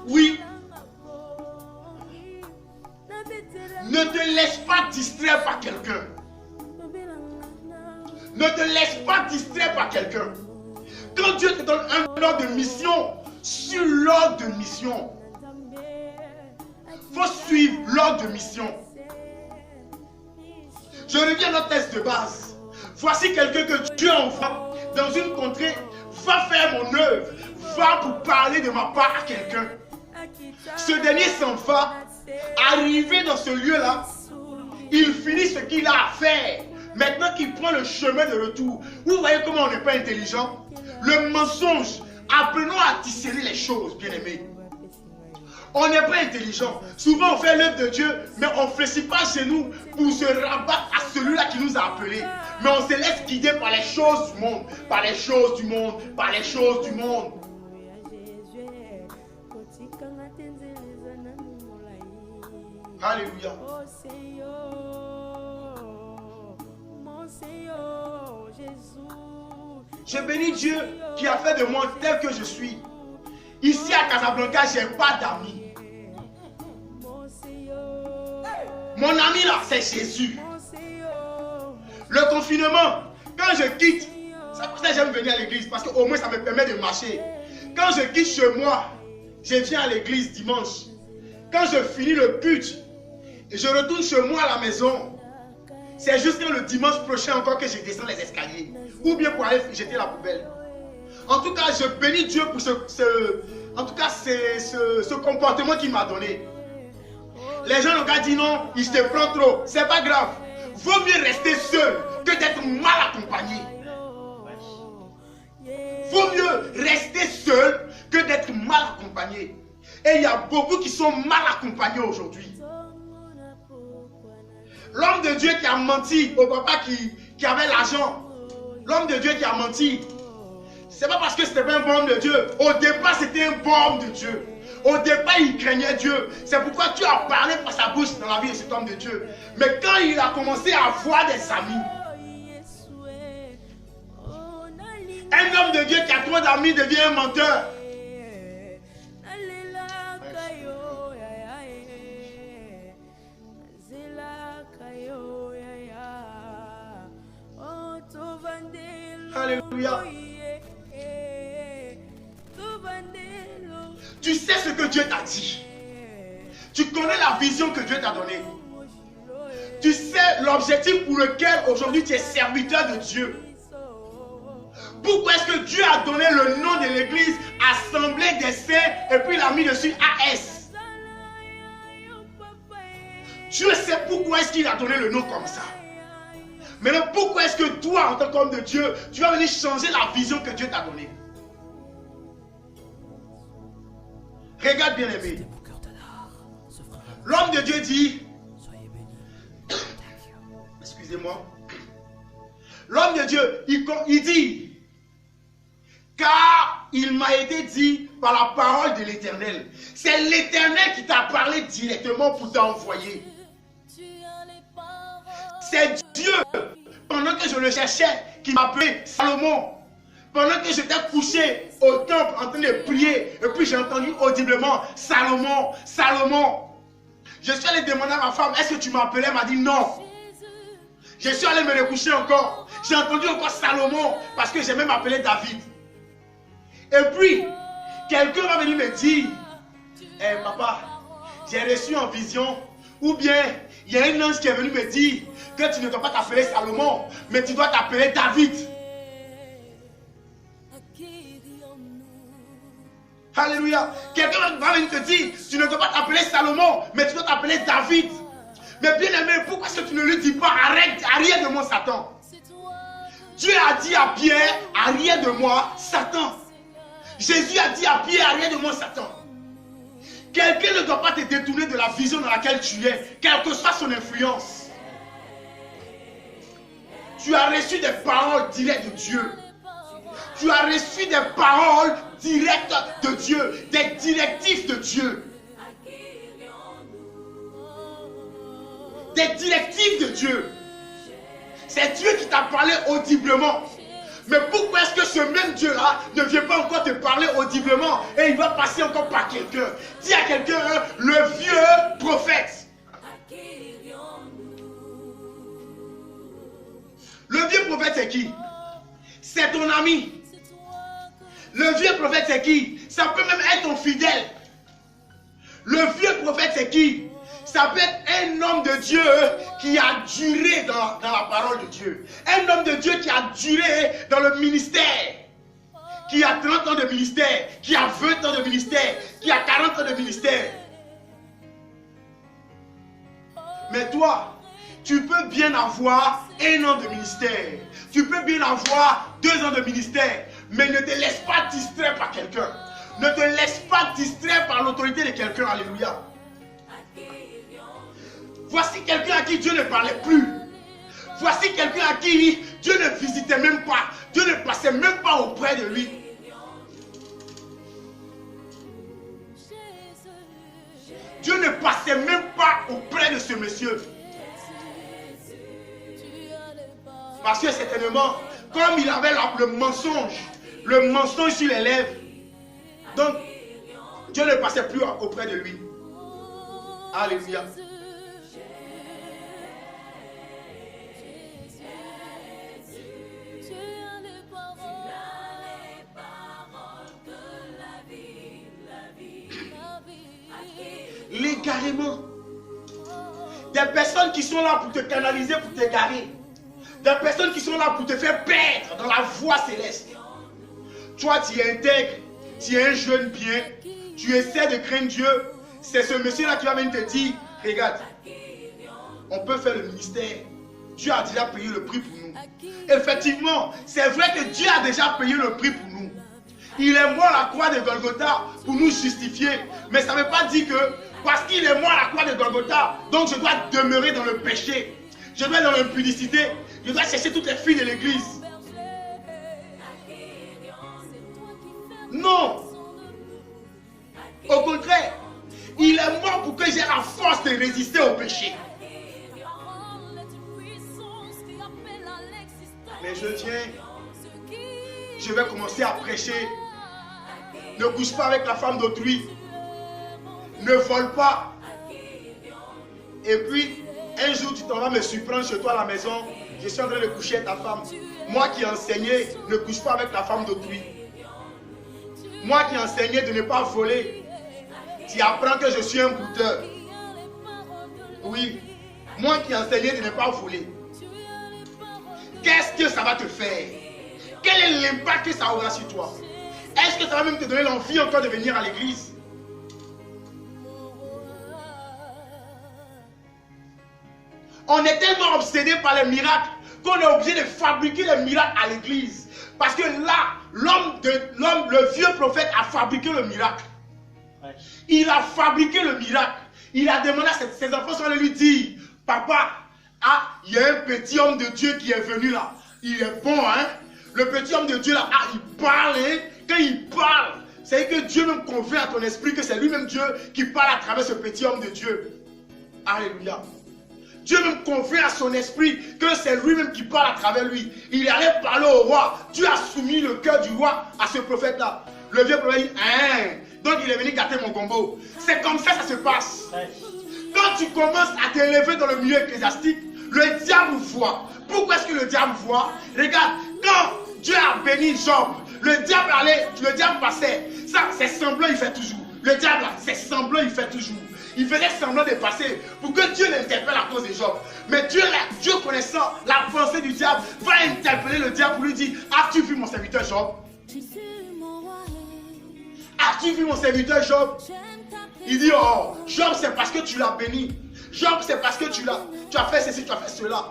Oui. Ne te laisse pas distraire par quelqu'un. Ne te laisse pas distraire par quelqu'un. Quand Dieu te donne un ordre de mission, sur l'ordre de mission, il faut suivre l'ordre de mission. Je reviens à notre texte de base. Voici quelqu'un que Dieu envoie dans une contrée. Va faire mon œuvre. Va pour parler de ma part à quelqu'un. Ce dernier s'en va. Arrivé dans ce lieu-là, il finit ce qu'il a à faire. Maintenant qu'il prend le chemin de retour. Vous voyez comment on n'est pas intelligent? Le mensonge. Apprenons à discerner les choses, bien-aimés. On n'est pas intelligent. Souvent on fait l'œuvre de Dieu, mais on ne fléchit pas chez nous pour se rabattre à celui-là qui nous a appelés. Mais on se laisse guider par les choses du monde, par les choses du monde, par les choses du monde. Alléluia. Je bénis Dieu qui a fait de moi tel que je suis. Ici à Casablanca, je n'ai pas d'amis. Mon ami là, c'est Jésus. Le confinement, quand je quitte, c'est pour ça que j'aime venir à l'église, parce qu'au moins ça me permet de marcher. Quand je quitte chez moi, je viens à l'église dimanche. Quand je finis le culte, et je retourne chez moi à la maison, c'est jusqu'à le dimanche prochain encore que je descends les escaliers. Ou bien pour aller jeter la poubelle. En tout cas, je bénis Dieu pour ce comportement qu'il m'a donné. Les gens n'ont qu'à dire non, il te prend trop. C'est pas grave. Vaut mieux rester seul que d'être mal accompagné. Vaut mieux rester seul que d'être mal accompagné. Et il y a beaucoup qui sont mal accompagnés aujourd'hui. L'homme de Dieu qui a menti au papa qui avait l'argent. L'homme de Dieu qui a menti. C'est pas parce que c'était pas un bon homme de Dieu. Au départ, c'était un bon homme de Dieu. Au départ, il craignait Dieu. C'est pourquoi Dieu a parlé par sa bouche dans la vie de cet homme de Dieu. Mais quand il a commencé à avoir des amis, un homme de Dieu qui a trop d'amis devient un menteur. Alléluia. Tu sais ce que Dieu t'a dit. Tu connais la vision que Dieu t'a donnée. Tu sais l'objectif pour lequel aujourd'hui tu es serviteur de Dieu. Pourquoi est-ce que Dieu a donné le nom de l'église Assemblée des Saints et puis il a mis dessus AS? Dieu sait pourquoi est-ce qu'il a donné le nom comme ça. Maintenant, pourquoi est-ce que toi, en tant qu'homme de Dieu, tu vas venir changer la vision que Dieu t'a donnée? Regarde bien aimé. C'était mon cœur d'honneur, ce frère. L'homme de Dieu dit, Soyez bénis. excusez-moi, l'homme de Dieu, il dit, car il m'a été dit par la parole de l'Éternel. C'est l'Éternel qui t'a parlé directement pour t'envoyer. C'est Dieu, pendant que je le cherchais, qui m'appelait Salomon. Pendant que j'étais couché au temple en train de prier, et puis j'ai entendu audiblement, Salomon, Salomon. Je suis allé demander à ma femme, est-ce que tu m'appelais? Elle m'a dit non. Je suis allé me recoucher encore. J'ai entendu encore Salomon, parce que j'ai même appelé David. Et puis, quelqu'un va venir me dire, papa, j'ai reçu en vision, ou bien, il y a un ange qui est venu me dire que tu ne dois pas t'appeler Salomon, mais tu dois t'appeler David. Alléluia. Quelqu'un va venir te dire, tu ne dois pas t'appeler Salomon, mais tu dois t'appeler David. Mais bien aimé, pourquoi est-ce que tu ne lui dis pas, arrête, arrière de moi Satan? Dieu a dit à Pierre, arrière de moi Satan. Jésus a dit à Pierre, arrière de moi Satan. Quelqu'un ne doit pas te détourner de la vision dans laquelle tu es, quelle que soit son influence. Tu as reçu des paroles directes de Dieu. Tu as reçu des paroles directes de Dieu, des directives de Dieu. Des directives de Dieu. C'est Dieu qui t'a parlé audiblement. Mais pourquoi est-ce que ce même Dieu-là ne vient pas encore te parler audiblement et il va passer encore par quelqu'un? Dis à quelqu'un, le vieux prophète. Le vieux prophète c'est qui? C'est ton ami. Le vieux prophète c'est qui? Ça peut même être ton fidèle. Le vieux prophète c'est qui? Ça peut être un homme de Dieu qui a duré dans la parole de Dieu. Un homme de Dieu qui a duré dans le ministère. Qui a 30 ans de ministère, qui a 20 ans de ministère, qui a 40 ans de ministère. Mais toi, tu peux bien avoir 1 an de ministère. Tu peux bien avoir 2 ans de ministère. Mais ne te laisse pas distraire par quelqu'un. Ne te laisse pas distraire par l'autorité de quelqu'un. Alléluia. Voici quelqu'un à qui Dieu ne parlait plus. Voici quelqu'un à qui Dieu ne visitait même pas. Dieu ne passait même pas auprès de lui. Dieu ne passait même pas auprès de ce monsieur. Parce que certainement, comme il avait le mensonge sur les lèvres, donc Dieu ne passait plus auprès de lui. Alléluia. L'égarement. Des personnes qui sont là pour te canaliser, pour t'égarer. Des personnes qui sont là pour te faire perdre dans la voie céleste. Toi, tu es intègre, tu es un jeune bien, tu essaies de craindre Dieu. C'est ce monsieur-là qui va venir te dire, regarde, on peut faire le ministère. Dieu a déjà payé le prix pour nous. Effectivement, c'est vrai que Dieu a déjà payé le prix pour nous. Il est mort à la croix de Golgotha pour nous justifier. Mais ça ne veut pas dire que parce qu'il est mort à la croix de Golgotha, donc je dois demeurer dans le péché. Je dois être dans l'impudicité. Je dois chercher toutes les filles de l'église. Non. Au contraire, il est mort pour que j'ai la force de résister au péché. Mais je viens. Je vais commencer à prêcher. Ne couche pas avec la femme d'autrui. Ne vole pas. Et puis, un jour, tu t'en vas me surprendre chez toi à la maison. Je suis en train de coucher avec ta femme. Moi qui ai enseigné, ne couche pas avec la femme d'autrui. Moi qui ai enseigné de ne pas voler. Tu apprends que je suis un brouteur. Oui. Moi qui ai enseigné de ne pas voler. Qu'est-ce que ça va te faire? quel est l'impact que ça aura sur toi? Est-ce que ça va même te donner l'envie encore de venir à l'église? On est tellement obsédé par les miracles qu'on est obligé de fabriquer les miracles à l'église. Parce que là, le vieux prophète a fabriqué le miracle. Ouais. Il a fabriqué le miracle. Il a demandé à ses enfants de lui dire, papa, il y a un petit homme de Dieu qui est venu là. Il est bon, hein? Le petit homme de Dieu là, il parle, hein? Quand il parle, c'est que Dieu même confie à ton esprit que c'est lui-même Dieu qui parle à travers ce petit homme de Dieu. Alléluia. Dieu même confie à son esprit que c'est lui-même qui parle à travers lui. Il allait parler au roi. Dieu a soumis le cœur du roi à ce prophète-là. Le vieux prophète dit, hein, donc il est venu gâter mon combo. C'est comme ça que ça se passe. Quand tu commences à t'élever dans le milieu ecclésiastique, le diable voit. Pourquoi est-ce que le diable voit? Regarde, quand Dieu a béni Job, le diable passait. Ça, c'est semblant, il fait toujours. Le diable, c'est semblant, il fait toujours. Il faisait semblant de passer pour que Dieu l'interpelle à cause de Job. Mais Dieu connaissant la pensée du diable, va interpeller le diable pour lui dire, as-tu vu mon serviteur Job? As-tu vu mon serviteur Job? Il dit, oh, Job, c'est parce que tu l'as béni. Job, c'est parce que tu as fait ceci, tu as fait cela.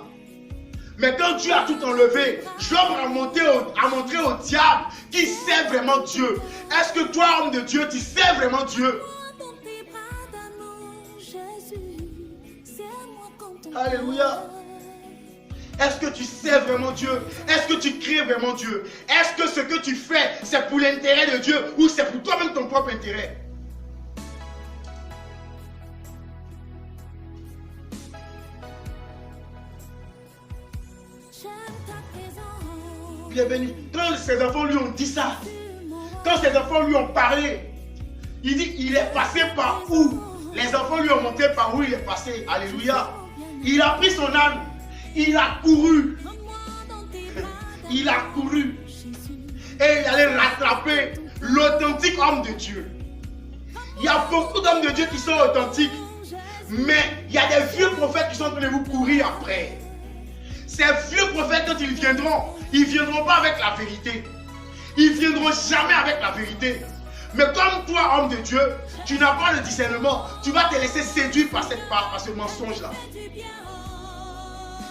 Mais quand Dieu a tout enlevé, Job a montré au diable qui sait vraiment Dieu. Est-ce que toi, homme de Dieu, tu sais vraiment Dieu? Alléluia. Est-ce que tu sais vraiment Dieu? Est-ce que tu crées vraiment Dieu? Est-ce que ce que tu fais, c'est pour l'intérêt de Dieu ou c'est pour toi-même ton propre intérêt? Bien béni. Quand ses enfants lui ont dit ça, quand ses enfants lui ont parlé, il dit, il est passé par où? Les enfants lui ont montré par où il est passé. Alléluia. Il a pris son âne. Il a couru. Il a couru. Et il allait rattraper l'authentique homme de Dieu. Il y a beaucoup d'hommes de Dieu qui sont authentiques. Mais il y a des vieux prophètes qui sont en train de vous courir après. Ces vieux prophètes, quand ils ne viendront pas avec la vérité. Ils ne viendront jamais avec la vérité. Mais comme toi, homme de Dieu, tu n'as pas le discernement, tu vas te laisser séduire par ce mensonge-là.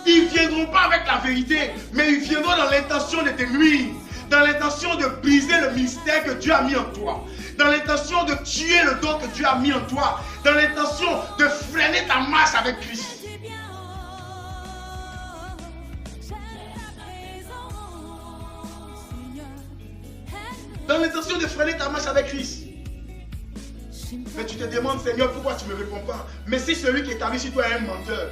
Ils ne viendront pas avec la vérité, mais ils viendront dans l'intention de te nuire, dans l'intention de briser le ministère que Dieu a mis en toi, dans l'intention de tuer le don que Dieu a mis en toi, dans l'intention de freiner ta marche avec Christ. Dans l'intention de freiner ta marche avec Christ. Mais tu te demandes, Seigneur, pourquoi tu ne me réponds pas? Mais si celui qui est établi sur toi est un menteur,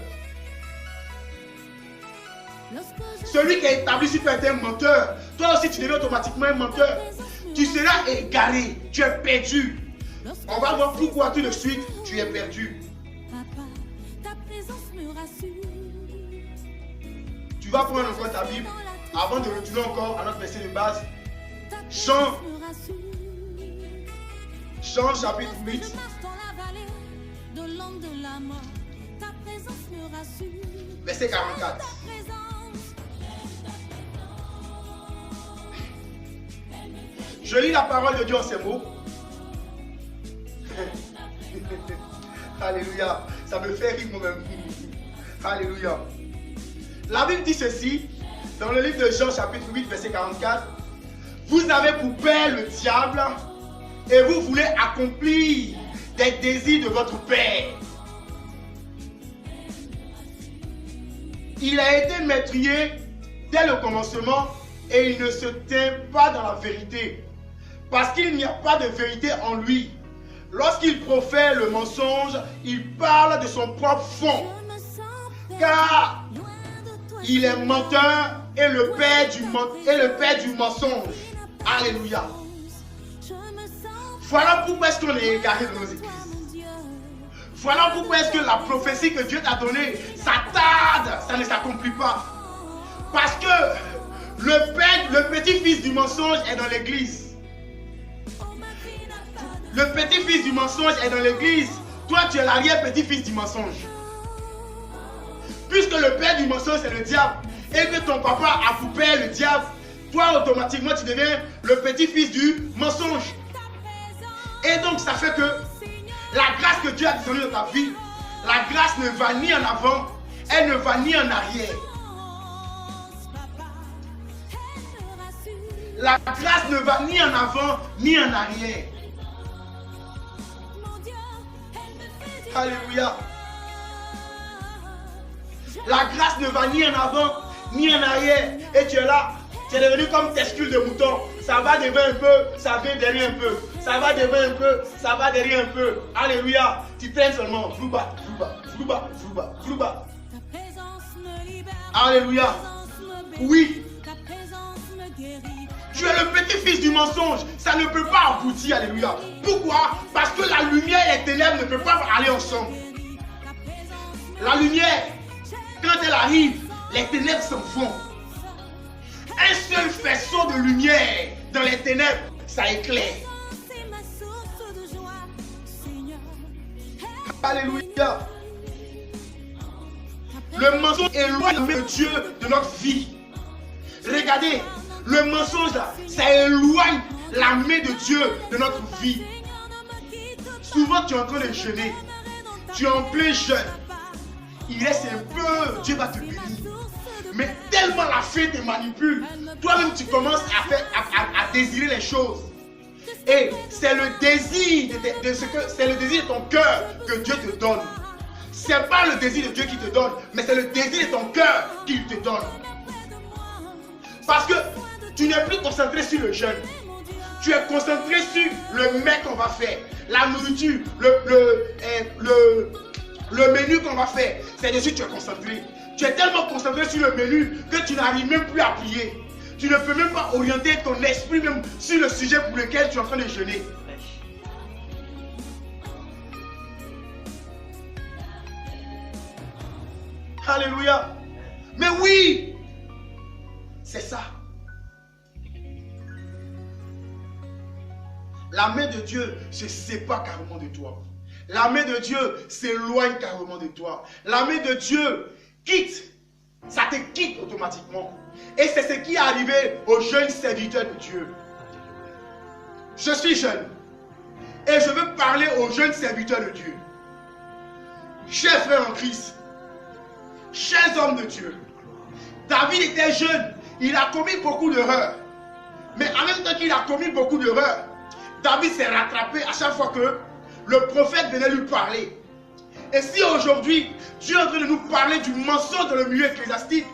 celui qui est établi sur toi est un menteur, toi aussi tu deviens automatiquement un menteur. Tu seras égaré, tu es perdu. On va voir pourquoi tout de suite tu es perdu. Tu vas prendre encore ta Bible avant de retourner encore à notre verset de base. Jean chapitre 8. Verset 44. Je lis la parole de Dieu en ces mots. Alléluia. Ça me fait rire moi-même. Alléluia. La Bible dit ceci, dans le livre de Jean chapitre 8, verset 44. Vous avez pour père le diable et vous voulez accomplir des désirs de votre père. Il a été meurtrier dès le commencement et il ne se tient pas dans la vérité. Parce qu'il n'y a pas de vérité en lui. Lorsqu'il profère le mensonge, il parle de son propre fond. Car il est menteur et le père du mensonge. Alléluia. Voilà pourquoi est-ce qu'on est égaré dans nos églises. Voilà pourquoi est-ce que la prophétie que Dieu t'a donnée, ça tarde, ça ne s'accomplit pas. Parce que le petit-fils du mensonge est dans l'église. Le petit-fils du mensonge est dans l'église. Toi, tu es l'arrière-petit-fils du mensonge. Puisque le père du mensonge, c'est le diable. Et que ton papa a pour père le diable. toi automatiquement tu deviens le petit-fils du mensonge. Et donc ça fait que la grâce que Dieu a donnée dans ta vie, la grâce ne va ni en avant, elle ne va ni en arrière. La grâce ne va ni en avant ni en arrière. Alléluia. La grâce ne va ni en avant ni en arrière. Et tu es là, tu es devenu comme testicule de mouton. Ça va devant un peu, ça vient derrière un peu. Ça va devant un peu, ça va derrière un peu. Alléluia. Tu traînes seulement. Flouba, flouba, flouba, flouba, flouba. Alléluia. Oui. Tu es le petit-fils du mensonge. Ça ne peut pas aboutir. Alléluia. Pourquoi? Parce que la lumière et les ténèbres ne peuvent pas aller ensemble. La lumière, quand elle arrive, les ténèbres s'en vont. Un seul faisceau de lumière dans les ténèbres, ça éclaire. Alléluia. Le mensonge éloigne de Dieu de notre vie. Regardez, le mensonge là, ça éloigne la main de Dieu de notre vie. Souvent tu es en train de jeûner, tu es en plein jeûne. Il reste un peu, Dieu va te bénir. Mais tellement la faim te manipule, toi-même tu commences à désirer les choses. Et c'est le désir c'est le désir de ton cœur que Dieu te donne. C'est pas le désir de Dieu qui te donne, mais c'est le désir de ton cœur qu'il te donne. Parce que tu n'es plus concentré sur le jeûne. Tu es concentré sur le mets qu'on va faire, la nourriture, le menu qu'on va faire. C'est dessus que tu es concentré. Tu es tellement concentré sur le menu que tu n'arrives même plus à prier. Tu ne peux même pas orienter ton esprit même sur le sujet pour lequel tu es en train de jeûner. Alléluia. Mais oui, c'est ça. La main de Dieu se sépare carrément de toi. La main de Dieu s'éloigne carrément de toi. La main de Dieu quitte. Ça te quitte automatiquement. Et c'est ce qui est arrivé aux jeunes serviteurs de Dieu. Je suis jeune. Et je veux parler aux jeunes serviteurs de Dieu. Chers frères en Christ. Chers hommes de Dieu. David était jeune. Il a commis beaucoup d'erreurs. Mais en même temps qu'il a commis beaucoup d'erreurs, David s'est rattrapé à chaque fois que le prophète venait lui parler. Et si aujourd'hui, Dieu est en train de nous parler du mensonge dans le milieu ecclésiastique,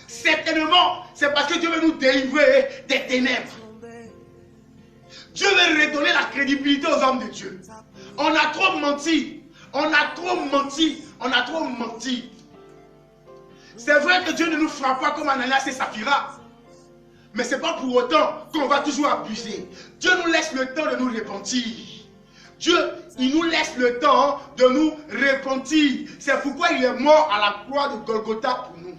certainement, c'est parce que Dieu veut nous délivrer des ténèbres. Dieu veut redonner la crédibilité aux hommes de Dieu. On a trop menti. On a trop menti. On a trop menti. C'est vrai que Dieu ne nous frappe pas comme Ananias et Saphira. Mais ce n'est pas pour autant qu'on va toujours abuser. Dieu nous laisse le temps de nous repentir. Dieu, il nous laisse le temps de nous repentir. C'est pourquoi il est mort à la croix de Golgotha pour nous.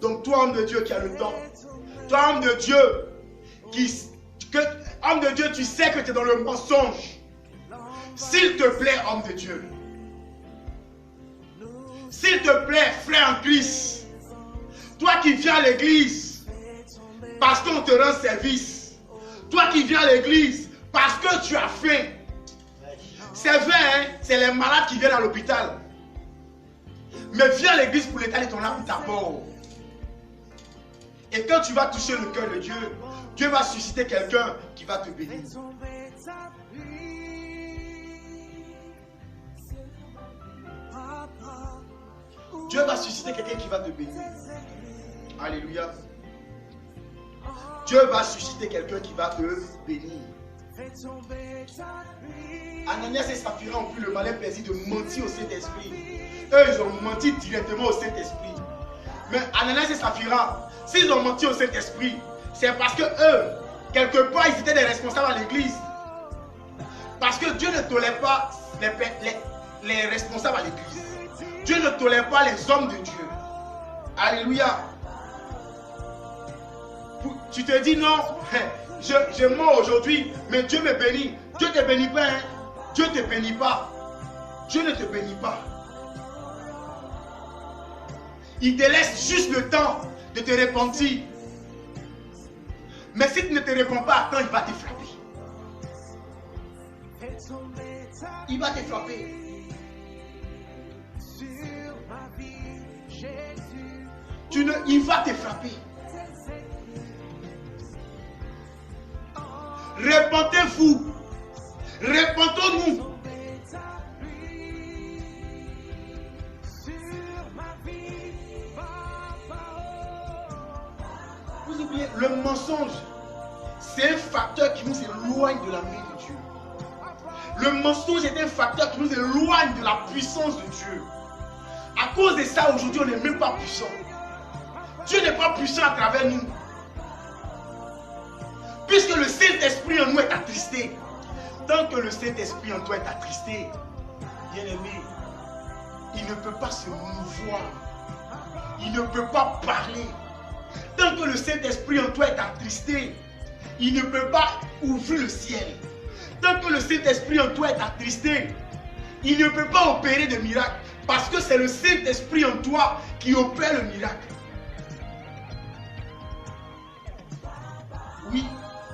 Donc toi, homme de Dieu qui a le temps, toi, homme de Dieu, homme de Dieu, tu sais que tu es dans le mensonge. S'il te plaît, homme de Dieu. S'il te plaît, frère en Christ. Toi qui viens à l'église parce qu'on te rend service. Toi qui viens à l'église parce que tu as faim. C'est vrai, hein, c'est les malades qui viennent à l'hôpital. Mais viens à l'église pour l'état de ton âme d'abord. Et quand tu vas toucher le cœur de Dieu, Dieu va susciter quelqu'un qui va te bénir. Dieu va susciter quelqu'un qui va te bénir. Alléluia. Dieu va susciter quelqu'un qui va te bénir. Ananias et Saphira ont pris le malin plaisir de mentir au Saint-Esprit. Eux, ils ont menti directement au Saint-Esprit. Mais Ananias et Saphira, s'ils ont menti au Saint-Esprit, c'est parce que eux, quelque part, ils étaient des responsables à l'église. Parce que Dieu ne tolère pas les responsables à l'église. Dieu ne tolère pas les hommes de Dieu. Alléluia. Tu te dis non, je mens aujourd'hui, mais Dieu me bénit. Dieu ne te bénit pas. Hein? Dieu ne te bénit pas. Dieu ne te bénit pas. Il te laisse juste le temps de te repentir. Mais si tu ne te réponds pas, attends, il va te frapper. Il va te frapper. Il va te frapper. Repentez-vous. Repentons-nous. Vous oubliez, le mensonge, c'est un facteur qui nous éloigne de la main de Dieu. Le mensonge est un facteur qui nous éloigne de la puissance de Dieu. À cause de ça, aujourd'hui, on n'est même pas puissant. Dieu n'est pas puissant à travers nous. Puisque le Saint-Esprit en nous est attristé. Tant que le Saint-Esprit en toi est attristé, bien-aimé, il ne peut pas se mouvoir. Il ne peut pas parler. Tant que le Saint-Esprit en toi est attristé, il ne peut pas ouvrir le ciel. Tant que le Saint-Esprit en toi est attristé, il ne peut pas opérer de miracle. Parce que c'est le Saint-Esprit en toi qui opère le miracle. Oui,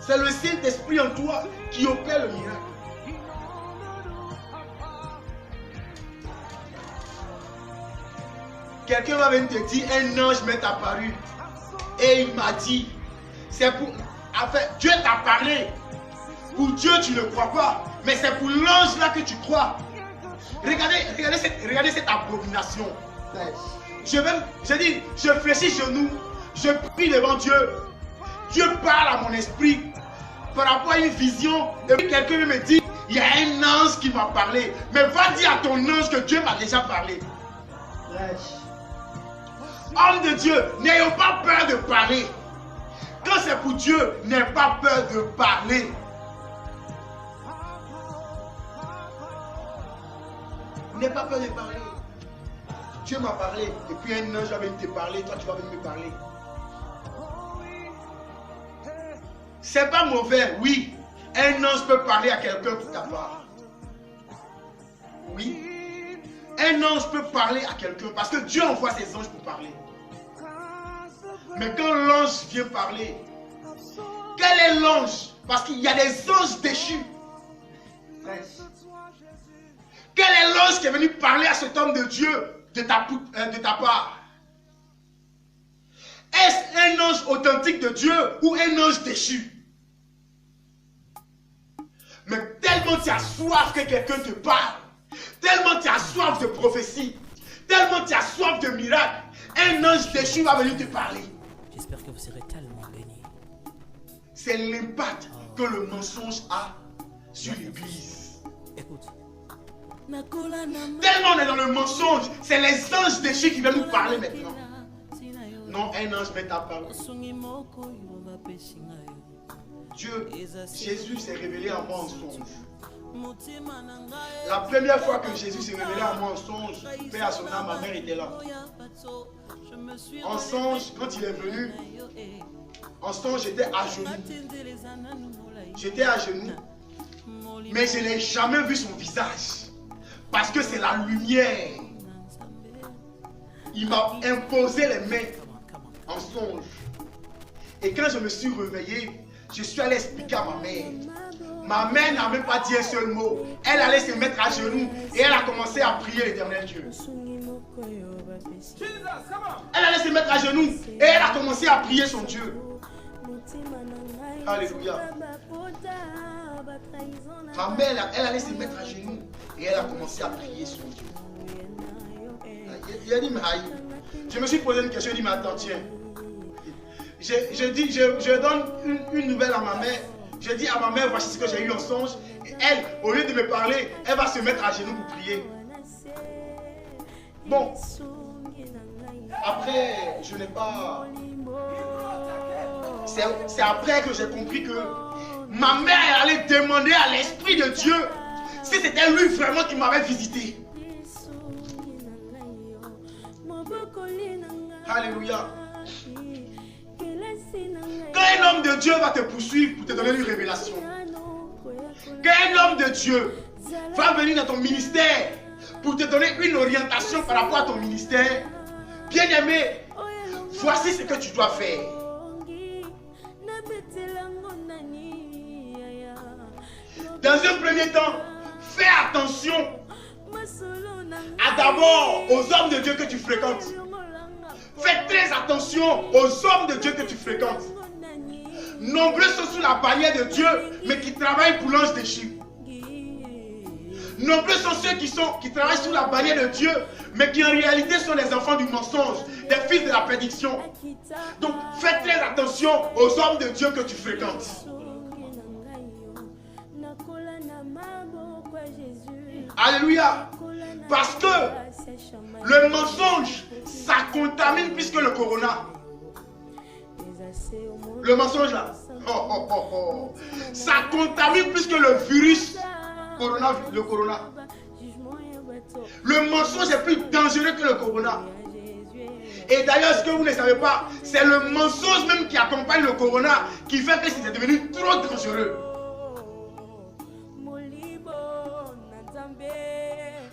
c'est le Saint-Esprit en toi qui opère le miracle. Quelqu'un va venir te dire, un ange m'est apparu. Et il m'a dit, c'est pour... Enfin, Dieu t'a parlé. Pour Dieu, tu ne crois pas. Mais c'est pour l'ange là que tu crois. Regardez cette abomination. Je fléchis genoux. Je prie devant Dieu. Dieu parle à mon esprit par rapport à une vision. Et puis quelqu'un me dit, il y a un ange qui m'a parlé. Mais va dire à ton ange que Dieu m'a déjà parlé. Homme de Dieu, n'ayons pas peur de parler. Quand c'est pour Dieu, n'aie pas peur de parler. N'aie pas peur de parler. Dieu m'a parlé. Et puis un ange va venir te parler. Toi, tu vas venir me parler. C'est pas mauvais, oui. Un ange peut parler à quelqu'un pour ta part. Oui. Un ange peut parler à quelqu'un parce que Dieu envoie ses anges pour parler. Mais quand l'ange vient parler, quel est l'ange? Parce qu'il y a des anges déchus. Quel est l'ange qui est venu parler à cet homme de Dieu de ta part? Est-ce un ange authentique de Dieu ou un ange déchu? Mais tellement tu as soif que quelqu'un te parle, tellement tu as soif de prophétie, tellement tu as soif de miracle, un ange déchu va venir te parler. J'espère que vous serez tellement bénis. C'est l'impact que le mensonge a sur l'Église. Écoute. Tellement on est dans le mensonge, c'est les anges déchus qui viennent nous parler maintenant. Non, un ange m'est apparu. Dieu, Jésus s'est révélé à moi en songe. La première fois que Jésus s'est révélé à moi en songe, paix à son âme, ma mère était là. En songe, quand il est venu, en songe, j'étais à genoux. J'étais à genoux, mais je n'ai jamais vu son visage. Parce que c'est la lumière. Il m'a imposé les mains en songe. Et quand je me suis réveillé, je suis allé expliquer à ma mère. Ma mère n'a même pas dit un seul mot. Elle allait se mettre à genoux et elle a commencé à prier l'Éternel Dieu. Elle allait se mettre à genoux et elle a commencé à prier son Dieu. Alléluia. Ma mère, elle allait se mettre à genoux et elle a commencé à prier son Dieu. Il a dit, mais aïe. Je me suis posé une question, il dit, mais attends, tiens. Je donne une nouvelle à ma mère. Je dis à ma mère, voici ce que j'ai eu en songe. Et elle, au lieu de me parler, elle va se mettre à genoux pour prier. Bon. Après, je n'ai pas... C'est après que j'ai compris que ma mère elle allait demander à l'Esprit de Dieu si c'était lui vraiment qui m'avait visité. Alléluia. Quand un homme de Dieu va te poursuivre pour te donner une révélation, quand un homme de Dieu va venir dans ton ministère pour te donner une orientation par rapport à ton ministère, Bien-aimé, voici ce que tu dois faire. Dans un premier temps, fais attention d'abord aux hommes de Dieu que tu fréquentes. Fais très attention aux hommes de Dieu que tu fréquentes. Nombreux sont sous la bannière de Dieu, mais qui travaillent pour l'ange déchu. Nombreux sont ceux qui travaillent sous la bannière de Dieu, mais qui en réalité sont les enfants du mensonge, des fils de la prédiction. Donc, fais très attention aux hommes de Dieu que tu fréquentes. Alléluia. Parce que le mensonge, ça contamine plus que le corona. Le mensonge là, ça contamine plus que le virus le corona. Le mensonge est plus dangereux que le corona. Et d'ailleurs, ce que vous ne savez pas, c'est le mensonge même qui accompagne le corona qui fait que c'est devenu trop dangereux.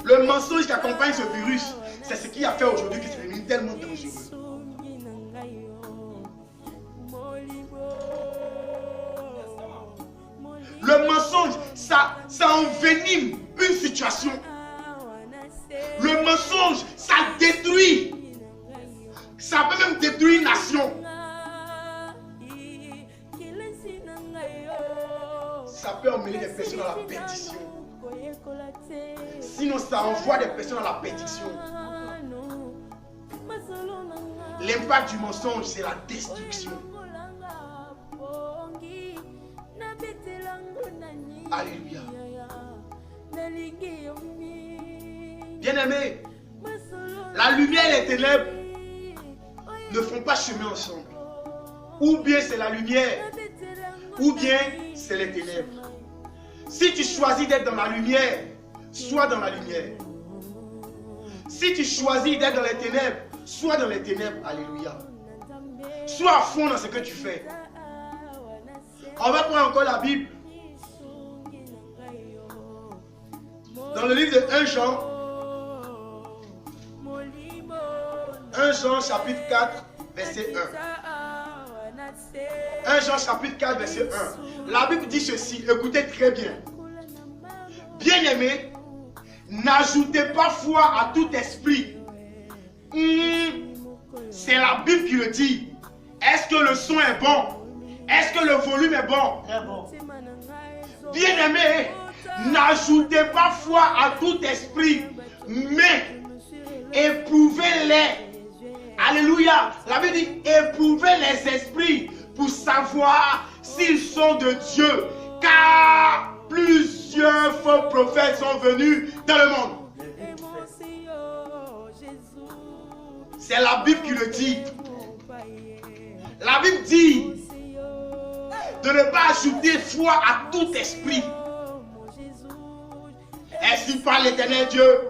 Le mensonge qui accompagne ce virus, c'est ce qui a fait aujourd'hui que c'est devenu tellement dangereux. Le mensonge, ça envenime une situation. Le mensonge, ça détruit. Ça peut même détruire une nation. Ça peut emmener des personnes à la perdition. Sinon, ça envoie des personnes à la perdition. L'impact du mensonge, c'est la destruction. Alléluia. Bien-aimés, la lumière et les ténèbres ne font pas chemin ensemble. Ou bien c'est la lumière, ou bien c'est les ténèbres. Si tu choisis d'être dans la lumière, sois dans la lumière. Si tu choisis d'être dans les ténèbres, sois dans les ténèbres. Alléluia. Sois à fond dans ce que tu fais. On va prendre encore la Bible. Dans le livre de 1 Jean. 1 Jean chapitre 4, verset 1. 1 Jean chapitre 4, verset 1. La Bible dit ceci, écoutez très bien. Bien-aimés, n'ajoutez pas foi à tout esprit. C'est la Bible qui le dit. Est-ce que le son est bon? Est-ce que le volume est bon? Très bon. Bien-aimés, n'ajoutez pas foi à tout esprit, mais éprouvez-les. Alléluia. La Bible dit, éprouvez les esprits pour savoir s'ils sont de Dieu. Car plusieurs faux prophètes sont venus dans le monde. C'est la Bible qui le dit. La Bible dit de ne pas ajouter foi à tout esprit. Ainsi parle l'Éternel Dieu.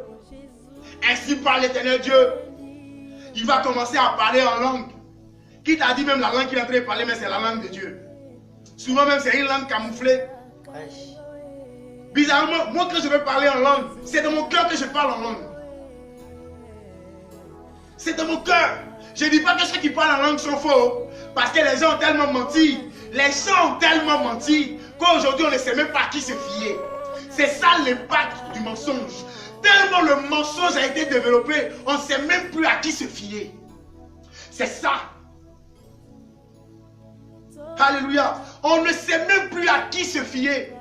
Ainsi parle l'Éternel Dieu. Il va commencer à parler en langue. Qui t'a dit même la langue qu'il est en train de parler, mais c'est la langue de Dieu. Souvent même c'est une langue camouflée. Bizarrement, moi que je veux parler en langue, c'est dans mon cœur que je parle en langue. C'est dans mon cœur. Je ne dis pas que ceux qui parlent en langue sont faux. Parce que les gens ont tellement menti. Les gens ont tellement menti qu'aujourd'hui on ne sait même pas à qui se fier. C'est ça l'impact du mensonge. Tellement le mensonge a été développé, on ne sait même plus à qui se fier. C'est ça. Alléluia. On ne sait même plus à qui se fier.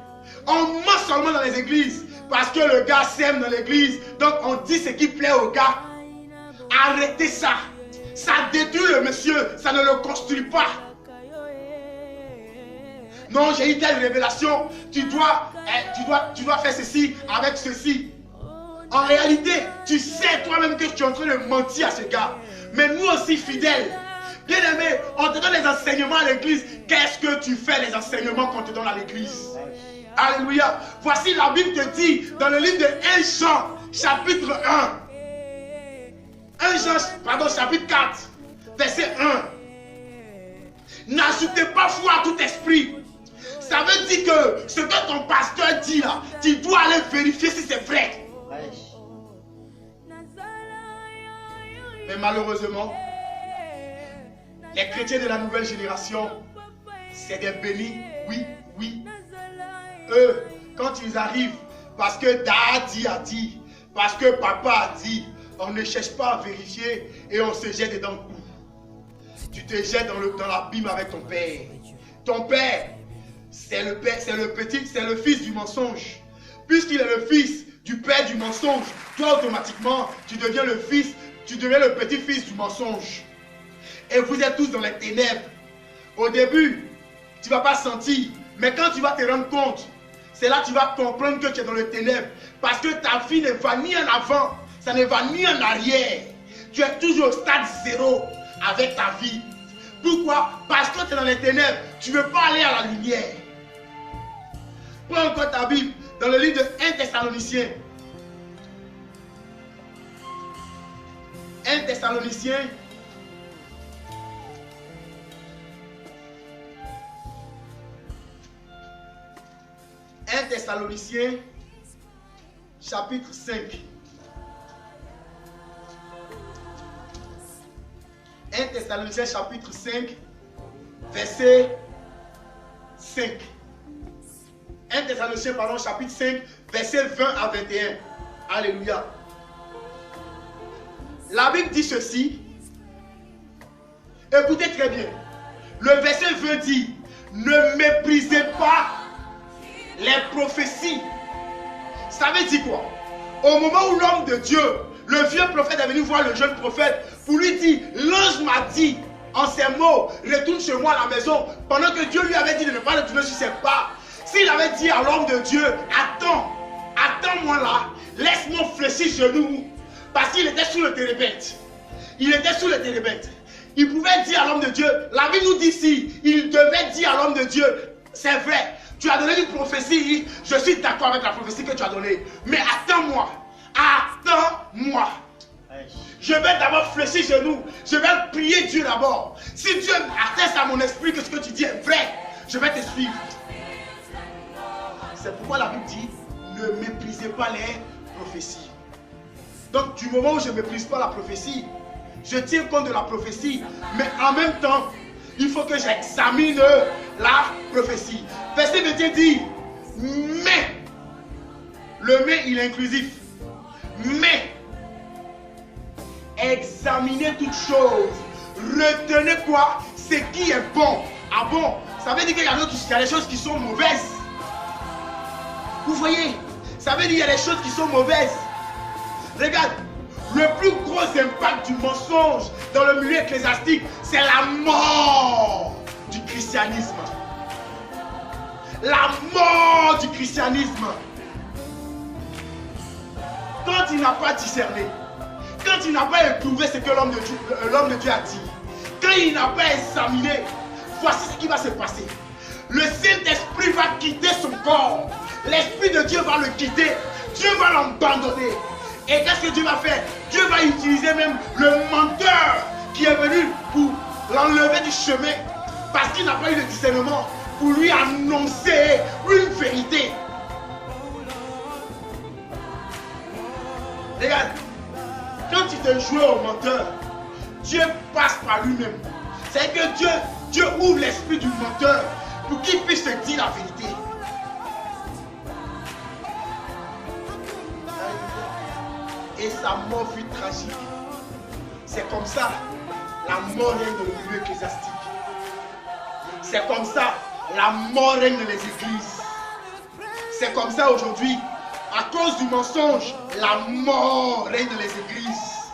On ment seulement dans les églises. Parce que le gars sème dans l'église. Donc on dit ce qui plaît au gars. Arrêtez ça. Ça détruit le monsieur. Ça ne le construit pas. Non, j'ai eu telle révélation. Tu dois faire ceci avec ceci. En réalité, tu sais toi-même que tu es en train de mentir à ce gars. Mais nous aussi fidèles, bien aimés, on te donne les enseignements à l'église. Qu'est-ce que tu fais les enseignements qu'on te donne à l'église? Alléluia. Voici la Bible te dit dans le livre de 1 Jean, chapitre 1. 1 Jean, pardon, chapitre 4, verset 1. N'ajoutez pas foi à tout esprit. Ça veut dire que ce que ton pasteur dit là, tu dois aller vérifier si c'est vrai. Mais malheureusement, les chrétiens de la nouvelle génération, c'est des bénis. Oui, oui. Eux, quand ils arrivent, parce que Daddy a dit, parce que Papa a dit, on ne cherche pas à vérifier et on se jette dedans le coup. Tu te jettes dans l'abîme avec ton père. Ton père, c'est le père, c'est le petit, c'est le fils du mensonge. Puisqu'il est le fils du père du mensonge, toi automatiquement, tu deviens le fils, tu deviens le petit-fils du mensonge. Et vous êtes tous dans les ténèbres. Au début, tu ne vas pas sentir, mais quand tu vas te rendre compte, c'est là que tu vas comprendre que tu es dans les ténèbres. Parce que ta vie ne va ni en avant, ça ne va ni en arrière. Tu es toujours au stade 0 avec ta vie. Pourquoi? Parce que tu es dans les ténèbres, tu ne veux pas aller à la lumière. Prends encore ta Bible dans le livre de 1 Thessaloniciens. 1 Thessaloniciens. Thessaloniciens, chapitre 5. 1 Thessaloniciens, chapitre 5, verset 5. 1 Thessaloniciens, pardon, chapitre 5, verset 20 à 21. Alléluia. La Bible dit ceci. Écoutez très bien. Le verset 20 dit, ne méprisez pas les prophéties. Ça veut dire quoi? Au moment où l'homme de Dieu, le vieux prophète est venu voir le jeune prophète pour lui dire, l'ange m'a dit en ces mots, retourne chez moi à la maison, pendant que Dieu lui avait dit de ne pas retourner sur ses pas. S'il avait dit à l'homme de Dieu, attends-moi là, laisse-moi fléchir genoux, parce qu'il était sous le térébinthe. Il était sous le térébinthe. Il pouvait dire à l'homme de Dieu, la Bible nous dit ici, il devait dire à l'homme de Dieu, c'est vrai, tu as donné une prophétie, je suis d'accord avec la prophétie que tu as donnée, mais attends-moi, attends-moi. Je vais d'abord fléchir genoux, je vais prier Dieu d'abord. Si Dieu atteste à mon esprit que ce que tu dis est vrai, je vais te suivre. C'est pourquoi la Bible dit, ne méprisez pas les prophéties. Donc du moment où je ne méprise pas la prophétie, je tiens compte de la prophétie, mais en même temps, il faut que j'examine la prophétie. Verset 21 dit, mais, le mais il est inclusif, mais, examinez toutes choses, retenez quoi? Ce qui est bon. Ah bon? Ça veut dire qu'il y a des choses qui sont mauvaises. Vous voyez? Ça veut dire qu'il y a des choses qui sont mauvaises. Regarde, le plus gros impact du mensonge dans le milieu ecclésiastique, c'est la mort du christianisme. La mort du christianisme. Quand il n'a pas discerné, quand il n'a pas éprouvé ce que l'homme de Dieu a dit, quand il n'a pas examiné, voici ce qui va se passer. Le Saint-Esprit va quitter son corps. L'Esprit de Dieu va le quitter. Dieu va l'abandonner. Et qu'est-ce que Dieu va faire? Dieu va utiliser même le menteur qui est venu pour l'enlever du chemin parce qu'il n'a pas eu de discernement, pour lui annoncer une vérité. Regarde, quand tu te joues au menteur, Dieu passe par lui-même. C'est que Dieu ouvre l'esprit du menteur pour qu'il puisse te dire la vérité. Et sa mort fut tragique. C'est comme ça, la mort règne dans le milieu ecclésiastique. C'est comme ça, la mort règne dans les églises. C'est comme ça aujourd'hui, à cause du mensonge, la mort règne dans les églises.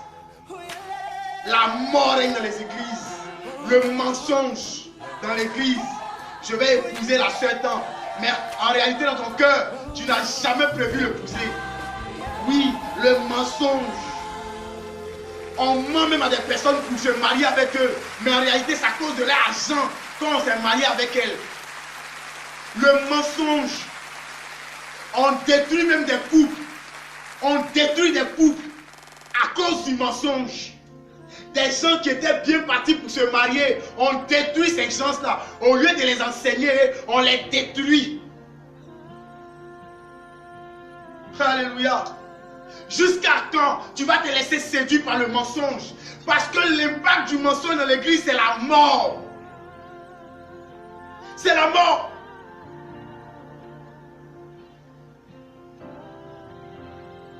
La mort règne dans les églises. Le mensonge dans l'église. Je vais épouser la sœur tant, mais en réalité dans ton cœur, tu n'as jamais prévu l'épouser. Oui, le mensonge. On ment même à des personnes pour se marier avec eux. Mais en réalité, c'est à cause de l'argent qu'on s'est marié avec elles. Le mensonge. On détruit même des couples. On détruit des couples à cause du mensonge. Des gens qui étaient bien partis pour se marier, on détruit ces gens-là. Au lieu de les enseigner, on les détruit. Alléluia. Jusqu'à quand tu vas te laisser séduire par le mensonge? Parce que l'impact du mensonge dans l'église, c'est la mort. C'est la mort.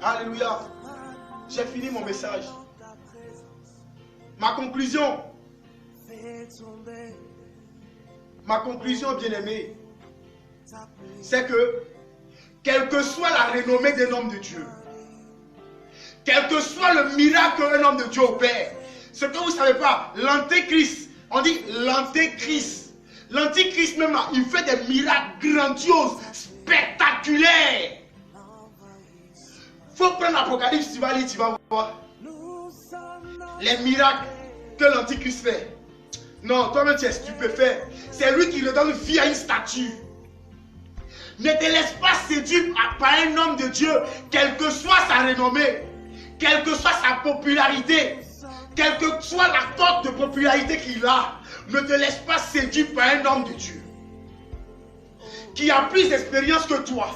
Alléluia. J'ai fini mon message. Ma conclusion, bien-aimé, c'est que quelle que soit la renommée d'un homme de Dieu, quel que soit le miracle qu'un homme de Dieu opère, ce que vous ne savez pas, l'antéchrist, on dit l'antéchrist. L'antéchrist même là, il fait des miracles grandioses, spectaculaires. Il faut prendre l'Apocalypse, tu vas lire, tu vas voir. Les miracles que l'antéchrist fait. Non, toi-même tu es stupéfait. C'est lui qui le donne vie à une statue. Ne te laisse pas séduire par un homme de Dieu, quelle que soit sa renommée, quelle que soit sa popularité, quelle que soit la cote de popularité qu'il a. Ne te laisse pas séduire par un homme de Dieu qui a plus d'expérience que toi,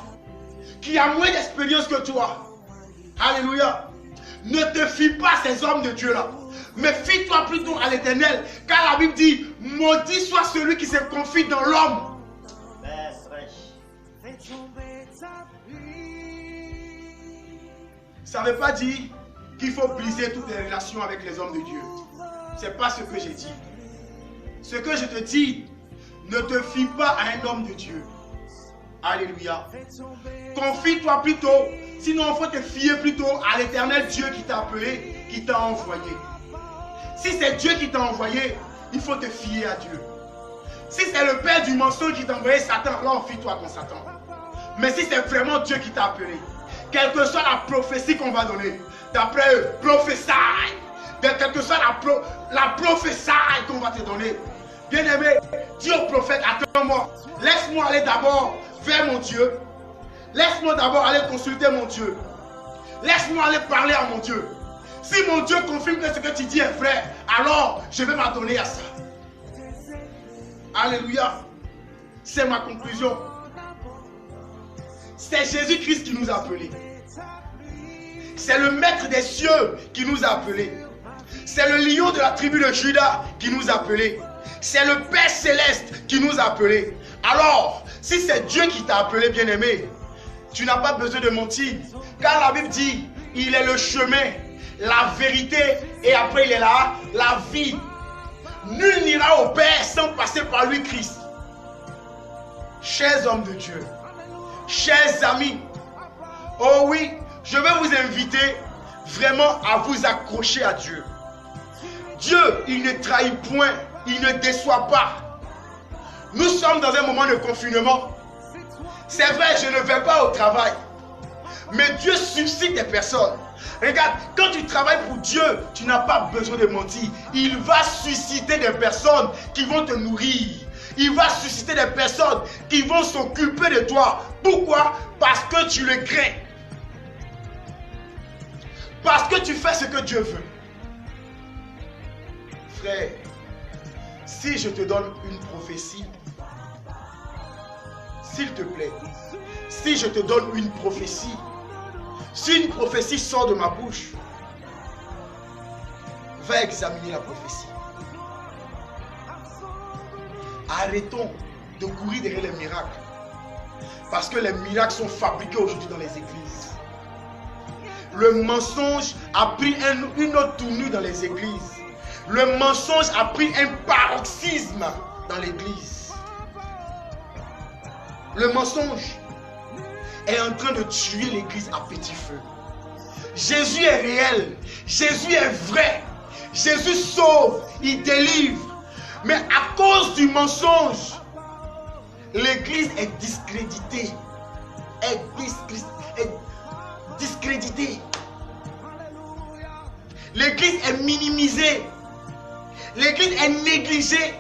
qui a moins d'expérience que toi. Alléluia. Ne te fie pas à ces hommes de Dieu-là, mais fie-toi plutôt à l'Éternel, car la Bible dit, maudit soit celui qui se confie dans l'homme. Ça ne veut pas dire qu'il faut briser toutes les relations avec les hommes de Dieu. Ce n'est pas ce que j'ai dit. Ce que je te dis, ne te fie pas à un homme de Dieu. Alléluia. Confie-toi plutôt, sinon il faut te fier plutôt à l'Éternel Dieu qui t'a appelé, qui t'a envoyé. Si c'est Dieu qui t'a envoyé, il faut te fier à Dieu. Si c'est le père du mensonge qui t'a envoyé Satan, alors fie-toi contre Satan. Mais si c'est vraiment Dieu qui t'a appelé, quelle que soit la prophétie qu'on va donner, d'après eux, prophétie, quelle que soit la prophétie qu'on va te donner, bien-aimé, dis au prophète, attends-moi, laisse-moi aller d'abord vers mon Dieu, laisse-moi d'abord aller consulter mon Dieu, laisse-moi aller parler à mon Dieu. Si mon Dieu confirme que ce que tu dis est vrai, alors je vais m'adonner à ça. Alléluia. C'est ma conclusion. C'est Jésus-Christ qui nous a appelés. C'est le maître des cieux qui nous a appelés. C'est le lion de la tribu de Juda qui nous a appelés. C'est le Père céleste qui nous a appelés. Alors, si c'est Dieu qui t'a appelé, bien-aimé, tu n'as pas besoin de mentir. Car la Bible dit, il est le chemin, la vérité et après il est là, la vie. Nul n'ira au Père sans passer par lui, Christ. Chers hommes de Dieu, chers amis, oh oui, je vais vous inviter vraiment à vous accrocher à Dieu. Dieu, il ne trahit point, il ne déçoit pas. Nous sommes dans un moment de confinement. C'est vrai, je ne vais pas au travail. Mais Dieu suscite des personnes. Regarde, quand tu travailles pour Dieu, tu n'as pas besoin de mentir. Il va susciter des personnes qui vont te nourrir. Il va susciter des personnes qui vont s'occuper de toi. Pourquoi? Parce que tu le crains. Parce que tu fais ce que Dieu veut. Frère, si je te donne une prophétie, s'il te plaît, si je te donne une prophétie, si une prophétie sort de ma bouche, va examiner la prophétie. Arrêtons de courir derrière les miracles. Parce que les miracles sont fabriqués aujourd'hui dans les églises. Le mensonge a pris une autre tournure dans les églises. Le mensonge a pris un paroxysme dans l'église. Le mensonge est en train de tuer l'église à petit feu. Jésus est réel. Jésus est vrai. Jésus sauve. Il délivre. Mais à cause du mensonge, l'église est discréditée. Est discréditée. L'église est minimisée. L'église est négligée.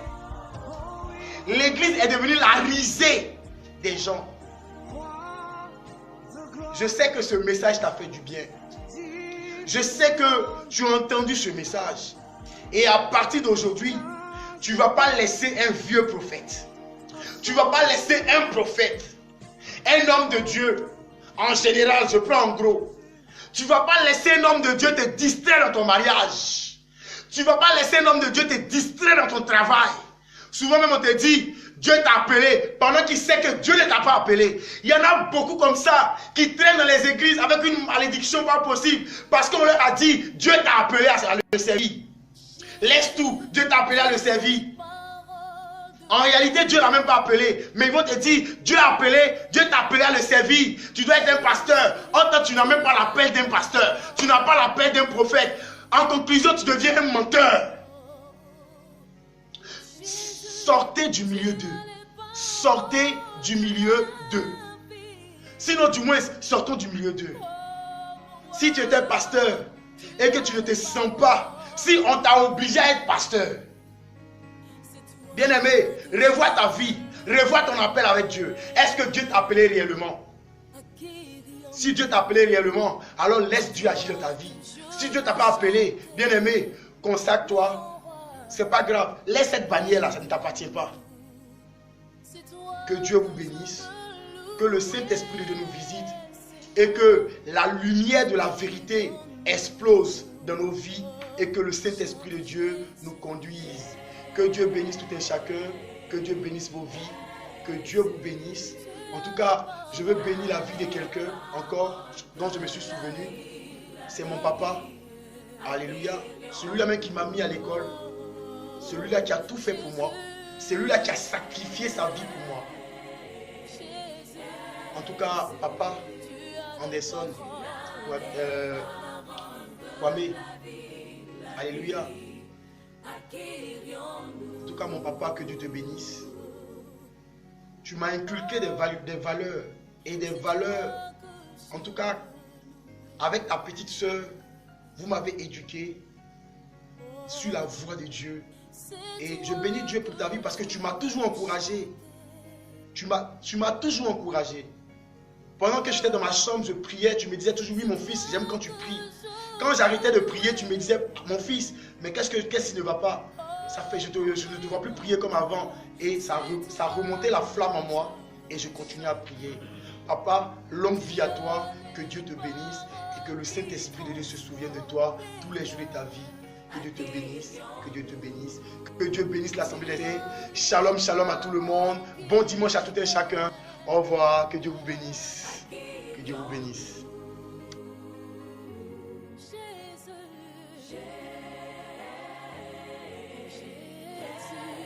L'église est devenue la risée des gens. Je sais que ce message t'a fait du bien. Je sais que tu as entendu ce message. Et à partir d'aujourd'hui, tu ne vas pas laisser un vieux prophète. Tu ne vas pas laisser un prophète, un homme de Dieu. En général, je prends en gros. Tu ne vas pas laisser un homme de Dieu te distraire dans ton mariage. Tu ne vas pas laisser un homme de Dieu te distraire dans ton travail. Souvent même on te dit, Dieu t'a appelé, pendant qu'il sait que Dieu ne t'a pas appelé. Il y en a beaucoup comme ça, qui traînent dans les églises avec une malédiction pas possible, parce qu'on leur a dit, Dieu t'a appelé à le servir. Laisse tout, Dieu t'a appelé à le servir. En réalité, Dieu ne l'a même pas appelé. Mais ils vont te dire, Dieu t'a appelé à le servir. Tu dois être un pasteur. En tant que tu n'as même pas l'appel d'un pasteur. Tu n'as pas l'appel d'un prophète. En conclusion, tu deviens un menteur. Sortez du milieu d'eux. Sortez du milieu d'eux. Sinon, du moins, sortons du milieu d'eux. Si tu étais pasteur et que tu ne te sens pas, si on t'a obligé à être pasteur, bien-aimé, revois ta vie, revois ton appel avec Dieu. Est-ce que Dieu t'a appelé réellement? Si Dieu t'a appelé réellement, alors laisse Dieu agir dans ta vie. Si Dieu ne t'a pas appelé, bien-aimé, consacre-toi. C'est pas grave. Laisse cette bannière-là, ça ne t'appartient pas. Que Dieu vous bénisse. Que le Saint-Esprit de Dieu nous visite. Et que la lumière de la vérité explose dans nos vies. Et que le Saint-Esprit de Dieu nous conduise. Que Dieu bénisse tout un chacun. Que Dieu bénisse vos vies. Que Dieu vous bénisse. En tout cas, je veux bénir la vie de quelqu'un encore dont je me suis souvenu. C'est mon papa. Alléluia. Celui-là même qui m'a mis à l'école. Celui-là qui a tout fait pour moi. Celui-là qui a sacrifié sa vie pour moi. En tout cas, papa, Anderson, Kwame. Alléluia. En tout cas, mon papa, que Dieu te bénisse. Tu m'as inculqué des valeurs. Et des valeurs, en tout cas, avec ta petite soeur, vous m'avez éduqué sur la voie de Dieu. Et je bénis Dieu pour ta vie parce que tu m'as toujours encouragé. Tu m'as toujours encouragé. Pendant que j'étais dans ma chambre, je priais, tu me disais toujours, oui mon fils, j'aime quand tu pries. Quand j'arrêtais de prier, tu me disais, mon fils, mais qu'est-ce qui ne va pas? Ça fait, je ne te vois plus prier comme avant. Et ça remontait la flamme en moi. Et je continuais à prier. Papa, longue vie à toi, que Dieu te bénisse et que le Saint-Esprit de Dieu se souvienne de toi tous les jours de ta vie. Que Dieu te bénisse, que Dieu te bénisse, que Dieu bénisse l'Assemblée des Saints. Shalom, shalom à tout le monde. Bon dimanche à tout un chacun. Au revoir, que Dieu vous bénisse. Que Dieu vous bénisse.